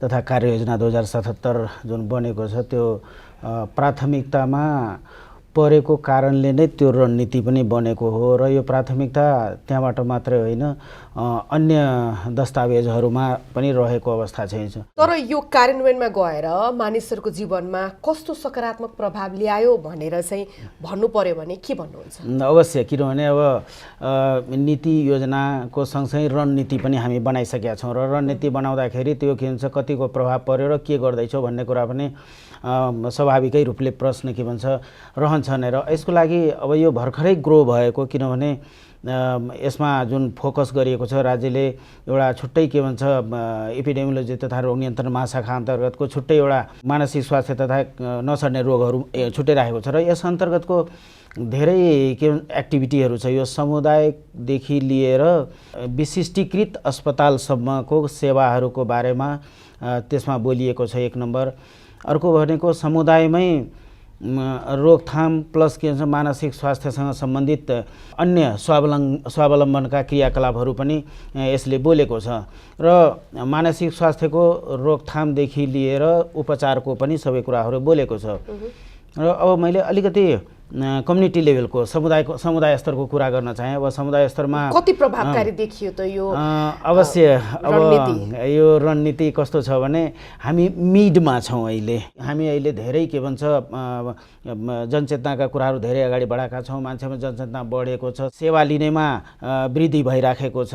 तथा कार्ययोजना 2077 जुन बनेको छ त्यो प्राथमिकतामा परेको कारणले नै त्यो रणनीति पनि बनेको हो र यो प्राथमिकता त्यहाँबाट मात्रै होइन अन्य दस्तावेजहरूमा पनि रहेको अवस्था चाहिँ छ। तर यो कार्यान्वयनमा गएर मानिसहरूको जीवनमा कस्तो सकारात्मक प्रभाव ल्यायो भनेर चाहिँ भन्नु पर्यो भने के भन्नुहुन्छ? अवश्य, किनभने अब नीति योजनाको सँगसँगै रणनीति पनि हामी बनाइसकेका छौँ र रणनीति बनाउँदाखेरि त्यो के भन्छ कतिको प्रभाव पर्यो र के गर्दैछौँ भन्ने कुरा पनि स्वाभाविकै रूपले प्रश्न के भन्छ रहन्छ नै र यसको लागि अब यो भर्खरै ग्रो भएको, किनभने यसमा जुन फोकस गरिएको छ राज्यले एउटा छुट्टै के भन्छ एपिडेमियोलोजी तथा रोग नियन्त्रण महाशाखा अन्तर्गतको छुट्टै एउटा मानसिक स्वास्थ्य तथा नसर्ने रोगहरू छुट्टै राखेको छ र यस अन्तर्गतको धेरै के एक्टिभिटीहरू छ। यो समुदायदेखि लिएर विशिष्टीकृत अस्पतालसम्मको सेवाहरूको बारेमा त्यसमा बोलिएको छ, एक नम्बर। अर्को भनेको समुदायमै रोकथाम प्लस के भन्छ मानसिक स्वास्थ्यसँग सम्बन्धित अन्य स्वावलम्बनका क्रियाकलापहरू पनि यसले बोलेको छ र मानसिक स्वास्थ्यको रोकथामदेखि लिएर उपचारको पनि सबै कुराहरू बोलेको छ। र अब मैले अलिकति कम्युनिटी लेभलको समुदाय स्तरको कुरा गर्न चाहेँ। अब समुदाय स्तरमा कति प्रभावकारी देखियो त यो? अवश्य अब यो रणनीति कस्तो छ भने हामी मिडमा छौँ अहिले। हामी अहिले धेरै के भन्छ जनचेतनाका कुराहरू धेरै अगाडि बढाएका छौँ, मान्छेमा जनचेतना बढेको छ, सेवा लिनेमा वृद्धि भइराखेको छ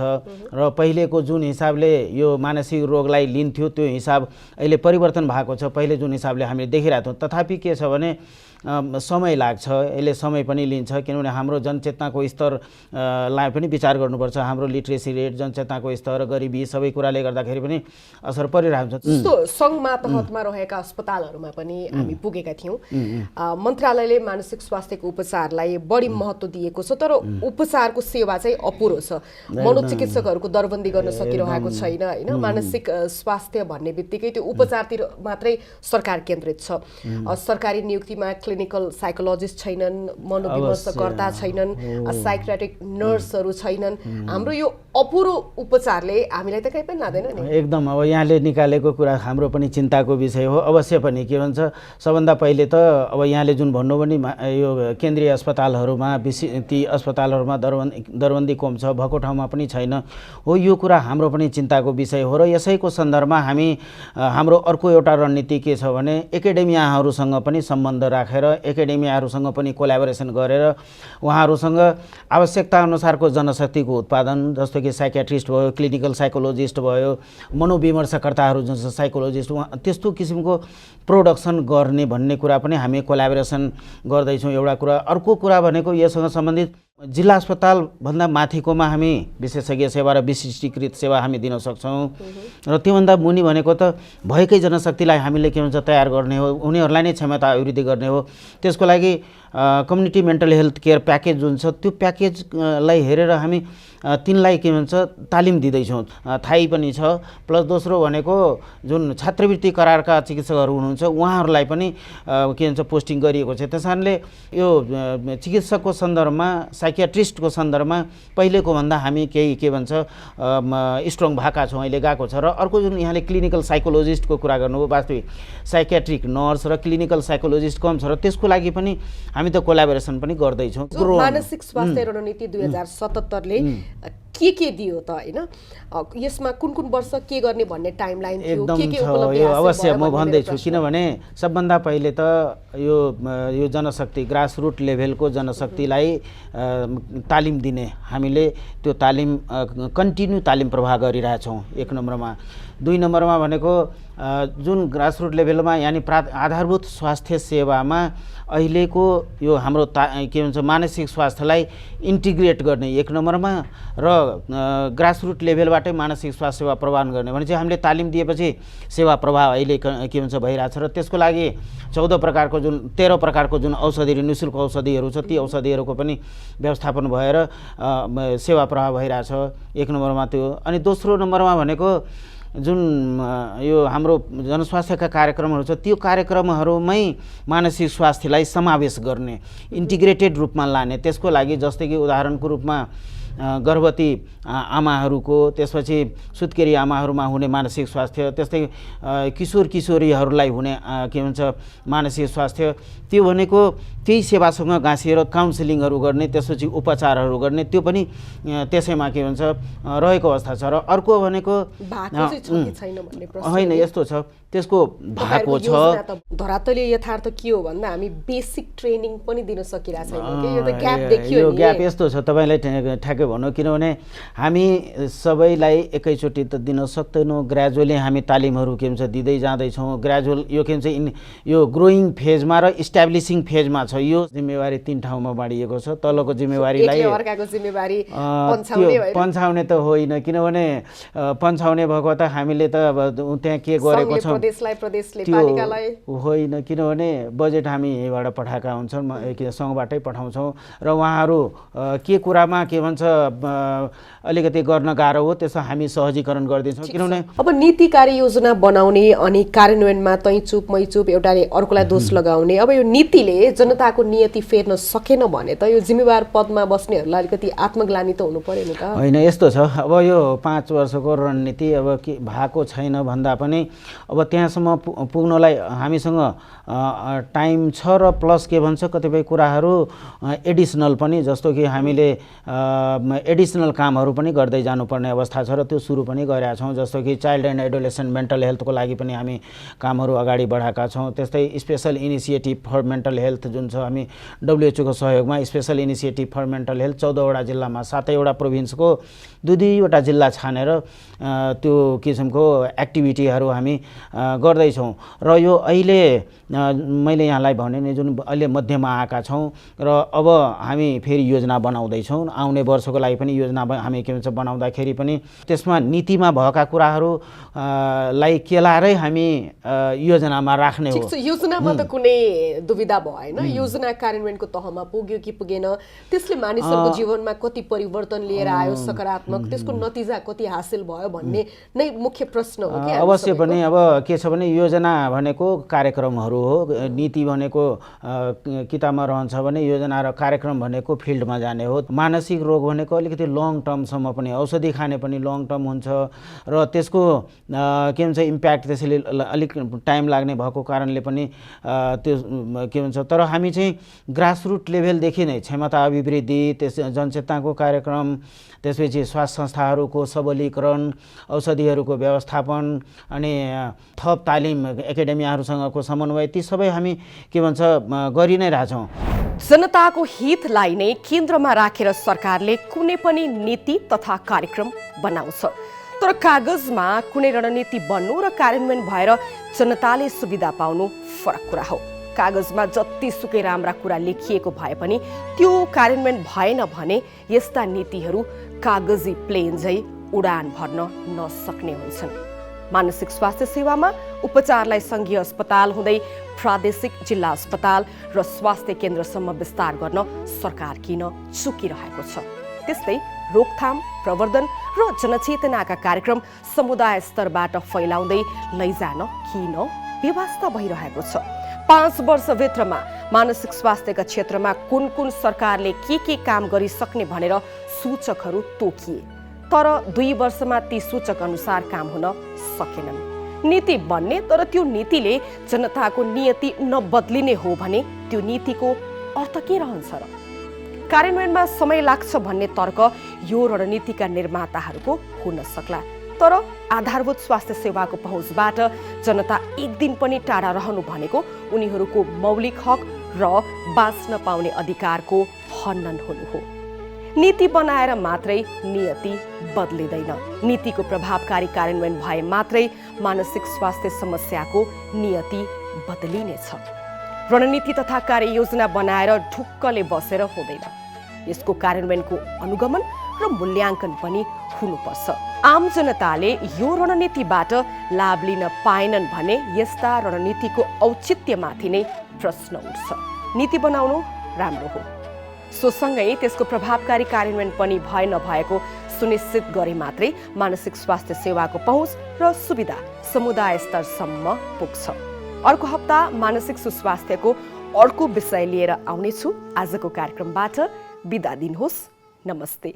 र पहिलेको जुन हिसाबले यो मानसिक रोगलाई लिन्थ्यो त्यो हिसाब अहिले परिवर्तन भएको छ। पहिले जुन हिसाबले हामीले देखिरहेको थियौँ, तथापि के छ भने समय लाग्छ, यसले समय पनि लिन्छ, किनभने हाम्रो जनचेतनाको स्तरलाई पनि विचार गर्नुपर्छ। हाम्रो लिट्रेसी रेट, जनचेतनाको स्तर, गरिबी सबै कुराले गर्दाखेरि पनि असर परिरहेको छ। जस्तो सङ्घ मातहतमा रहेका अस्पतालहरूमा पनि हामी पुगेका थियौँ। मन्त्रालयले मानसिक स्वास्थ्यको उपचारलाई बढी महत्त्व दिएको छ, तर उपचारको सेवा चाहिँ अपुरो छ। मनोचिकित्सकहरूको दरबन्दी गर्न सकिरहेको छैन होइन। मानसिक स्वास्थ्य भन्ने बित्तिकै त्यो उपचारतिर मात्रै सरकार केन्द्रित छ। सरकारी नियुक्तिमा क्लिनिकल साइकोलोजिस्ट छैनन्, मनोविमर्शकर्ता छैनन्, साइक्रेटिक नर्सहरू छैनन्। हाम्रो यो अपुरो उपचारले हामीलाई त कहीँ पनि लाँदैन नि। एकदम अब यहाँले निकालेको कुरा हाम्रो पनि चिन्ताको विषय हो। अवश्य पनि के भन्छ सबभन्दा पहिले त अब यहाँले जुन भन्नुभयो नि यो केन्द्रीय अस्पतालहरूमा ती अस्पतालहरूमा दरबन्दी कम छ, भएको ठाउँमा पनि छैन हो। यो कुरा हाम्रो पनि चिन्ताको विषय हो र यसैको सन्दर्भमा हामी हाम्रो अर्को एउटा रणनीति के छ भने एकाडेमियाहरूसँग पनि सम्बन्ध राखेर एकाडेमियाहरूसँग पनि कोल्याबोरेसन गरेर उहाँहरूसँग आवश्यकता अनुसारको जनशक्तिको उत्पादन, जस्तो कि साइकियाट्रिस्ट भयो, क्लिनिकल साइकोलोजिस्ट भयो, मनोविमर्शकर्ताहरू जुन छ साइकोलोजिस्ट, त्यस्तो किसिमको प्रोडक्सन गर्ने भन्ने कुरा पनि हामी कोल्याबोरेसन गर्दैछौँ एउटा कुरा। अर्को कुरा भनेको यससँग सम्बन्धित जिल्ला अस्पतालभन्दा माथिकोमा हामी विशेषज्ञ सेवा र विशिष्टीकृत सेवा हामी दिन सक्छौँ र त्योभन्दा मुनि भनेको त भएकै जनशक्तिलाई हामीले के भन्छ तयार गर्ने हो, उनीहरूलाई नै क्षमता अभिवृद्धि गर्ने हो। त्यसको लागि community mental health care package जुन छ त्यो प्याकेजलाई हेरेर हामी तिनलाई के भन्छ तालिम दिँदैछौँ, थाहै पनि छ। प्लस दोस्रो भनेको जुन छात्रवृत्ति करारका चिकित्सकहरू हुनुहुन्छ उहाँहरूलाई पनि के भन्छ पोस्टिङ गरिएको छ। त्यस कारणले यो चिकित्सकको सन्दर्भमा, साइकियाट्रिस्टको सन्दर्भमा पहिलेको भन्दा हामी केही के भन्छ स्ट्रङ भएका छौँ, अहिले गएको छ। र अर्को जुन यहाँले क्लिनिकल साइकोलोजिस्टको कुरा गर्नुभयो, वास्तविक साइकियाट्रिक नर्स र क्लिनिकल साइकोलोजिस्ट कम छ र त्यसको लागि पनि हामी त कोल्याबोरेसन पनि गर्दैछौँ। मानसिक स्वास्थ्य रणनीति 2077ले के दियो त होइन? यसमा कुन कुन वर्ष के गर्ने भन्ने टाइमलाइन थियो, के उपलब्धि यो अवश्य म भन्दैछु, किनभने सबभन्दा पहिले त यो जनशक्ति ग्रासरुट लेभलको जनशक्तिलाई तालिम दिने हामीले त्यो तालिम कन्टिन्यू तालिम प्रवाह गरिरहेछौँ, एक नम्बरमा। दुई नम्बरमा भनेको जुन ग्रासरुट लेभलमा यानि आधारभूत स्वास्थ्य सेवामा अहिलेको यो हाम्रो के भन्छ मानसिक स्वास्थ्यलाई इन्टिग्रेट गर्ने एक नम्बरमा र ग्रासरुट लेभलबाटै मानसिक स्वास्थ्य सेवा प्रदान गर्ने भने चाहिँ हामीले तालिम दिएपछि सेवा प्रभाव अहिले के भन्छ भइरहेछ र त्यसको लागि 13 प्रकारको जुन औषधिहरू निःशुल्क औषधिहरू छ ती औषधिहरूको पनि व्यवस्थापन भएर सेवा प्रभाव भइरहेछ, एक नम्बरमा त्यो। अनि दोस्रो नम्बरमा भनेको जुन यो हाम्रो जनस्वास्थ्यका कार्यक्रमहरू छ त्यो कार्यक्रमहरूमै मानसिक स्वास्थ्यलाई समावेश गर्ने, इन्टिग्रेटेड रूपमा लाने। त्यसको लागि जस्तै कि उदाहरणको रूपमा गर्भवती आमाहरूको, त्यसपछि सुत्केरी आमाहरूमा हुने मानसिक स्वास्थ्य, त्यस्तै किशोर किशोरीहरूलाई हुने के भन्छ मानसिक स्वास्थ्य, त्यो भनेको त्यही सेवासँग गाँसिएर काउन्सिलिङहरू गर्ने, त्यसपछि उपचारहरू गर्ने, त्यो पनि त्यसैमा के भन्छ रहेको अवस्था छ। र अर्को भनेको होइन यस्तो छ, त्यसको भएको छ धरातलीय यथार्थ के हो भन्दा हामी बेसिक ट्रेनिङ पनि दिन सकिरहेको छैनौँ कि यो त ग्याप देखियो यो ग्याप यस्तो छ तपाईँलाई ठ्याक्कै भनौँ, किनभने हामी सबैलाई एकैचोटि त दिन सक्दैनौँ। ग्रेजुअली हामी तालिमहरू के भन्छ दिँदै जाँदैछौँ। ग्रेजुअल यो के भन्छ यो ग्रोइङ फेजमा र इस्ट्याब्लिसिङ फेजमा छ। यो जिम्मेवारी 3 ठाउँमा बाँडिएको छ। तलको जिम्मेवारीलाई पन्छाउने त होइन, किनभने पन्छाउने भएको त हामीले त अब त्यहाँ के गरेको छौँ त्यो होइन, किनभने बजेट हामी यहीँबाट पठाएका हुन्छौँ, सङ्घबाटै पठाउँछौँ र उहाँहरू के कुरामा के भन्छ अलिकति गर्न गाह्रो हो त्यसो हामी सहजीकरण गरिदिन्छौँ। किनभने अब नीति कार्ययोजना बनाउने अनि कार्यान्वयनमा तै चुप मै चुप एउटाले अर्कोलाई दोष लगाउने, अब यो नीतिले जनताको नियति फेर्न सकेन भने त यो जिम्मेवार पदमा बस्नेहरूलाई अलिकति आत्मग्लानी त हुनु पर्यो नि त। होइन यस्तो छ, अब यो 5 वर्षको रणनीति अब के भएको छैन भन्दा पनि अब त्यहाँसम्म पुग्नलाई हामीसँग टाइम छ र प्लस के भन्छ कतिपय कुराहरू एडिसनल पनि, जस्तो कि हामीले एडिसनल कामहरू पनि गर्दै जानुपर्ने अवस्था छ र त्यो सुरु पनि गरेका छौँ। जस्तो कि चाइल्ड एन्ड एडोलेसेन्ट मेन्टल हेल्थको लागि पनि हामी कामहरू अगाडि बढाएका छौँ। त्यस्तै special initiative for mental health जुन छ, हामी WHO को सहयोगमा special initiative for mental health 14 वटा जिल्लामा 7 वटा प्रोभिन्सको 2-2 जिल्ला छानेर त्यो किसिमको एक्टिभिटीहरू हामी गर्दैछौँ। र यो अहिले मैले यहाँलाई भने नि जुन अहिले मध्यमा आएका छौँ र अब हामी फेरि योजना बनाउँदैछौँ। आउने वर्षको लागि पनि योजना हामी के भन्छ बनाउँदाखेरि पनि त्यसमा नीतिमा भएका कुराहरूलाई केलाएरै हामी योजनामा राख्ने हो। योजनामा त कुनै दुविधा भएन, योजना कार्यान्वयनको तहमा पुग्यो कि पुगेन, त्यसले मानिसहरूको जीवनमा कति परिवर्तन लिएर आयो सकारात्मक, त्यसको नतिजा कति हासिल भयो भन्ने नै मुख्य प्रश्न हो कि अवश्य पनि। अब के छ भने योजना भनेको कार्यक्रमहरू हो, नीति भनेको किताबमा रहन्छ भने योजना र कार्यक्रम भनेको फिल्डमा जाने हो। मानसिक रोग भनेको अलिकति लङ टर्मसम्म पनि औषधि खाने पनि लङ टर्म हुन्छ र त्यसको के भन्छ इम्प्याक्ट त्यसैले अलिक टाइम लाग्ने भएको कारणले पनि त्यो के भन्छ। तर हामी चाहिँ ग्रासरुट लेभलदेखि नै क्षमता अभिवृद्धि, त्यस जनचेतनाको कार्यक्रम, त्यसपछि स्वास्थ्य संस्थाहरूको सबलीकरण, औषधिहरूको व्यवस्थापन अनि थप तालिम एकाडेमियाहरूसँगको समन्वय, ती सबै हामी के भन्छ गरि नै रहेछौँ। जनताको हितलाई नै केन्द्रमा राखेर सरकारले कुनै पनि नीति तथा कार्यक्रम बनाउँछ, तर कागजमा कुनै रणनीति बन्नु र कार्यान्वयन भएर जनताले सुविधा पाउनु फरक कुरा हो। कागजमा जतिसुकै राम्रा कुरा लेखिएको भए पनि त्यो कार्यान्वयन भएन भने यस्ता नीतिहरू कागजी प्लेन झै उडान भर्न नसक्ने हुन्छन्। मानसिक स्वास्थ्य सेवामा उपचारलाई सङ्घीय अस्पताल हुँदै प्रादेशिक जिल्ला अस्पताल र स्वास्थ्य केन्द्रसम्म विस्तार गर्न सरकार किन चुकिरहेको छ? त्यस्तै रोकथाम, प्रवर्धन र जनचेतनाका कार्यक्रम समुदाय स्तरबाट फैलाउँदै लैजान किन व्यवस्था भइरहेको छ? 5 वर्षभित्रमा मानसिक स्वास्थ्यका क्षेत्रमा कुन कुन सरकारले के काम गरिसक्ने भनेर सूचकहरू तोकिए, तर 2 वर्षमा ती सूचक अनुसार काम हुन सकेनन्। नीति बन्ने, तर त्यो नीतिले जनताको नियति नबदलिने हो भने त्यो नीतिको अर्थ के रहन्छ र? कार्यान्वयनमा समय लाग्छ भन्ने तर्क यो रणनीतिका निर्माताहरूको हुन सक्ला, तर आधारभूत स्वास्थ्य सेवाको पहुँचबाट जनता एक दिन पनि टाढा रहनु भनेको उनीहरूको मौलिक हक र बाँच्न पाउने अधिकारको हनन हुनु हो। नीति बनाएर मात्रै नियति बदलिँदैन। नीतिको प्रभावकारी कार्यान्वयन भए मात्रै मानसिक स्वास्थ्य समस्याको नियति बदलिनेछ। रणनीति तथा कार्ययोजना बनाएर ढुक्कले बसेर हुँदैन, यसको कार्यान्वयनको अनुगमन र मूल्याङ्कन पनि हुनुपर्छ। आम जनताले यो रणनीतिबाट लाभ लिन पाएनन् भने यस्ता रणनीतिको औचित्यमाथि नै प्रश्न उठ्छ। नीति बनाउनु राम्रो हो, सोसँगै त्यसको प्रभावकारी कार्यान्वयन पनि भए नभएको सुनिश्चित गरे मात्रै मानसिक स्वास्थ्य सेवाको पहुँच र सुविधा समुदाय स्तरसम्म पुग्छ। अर्को हप्ता मानसिक सुस्वास्थ्यको अर्को विषय लिएर आउनेछु। आजको कार्यक्रमबाट बिदा दिनुहोस्। नमस्ते।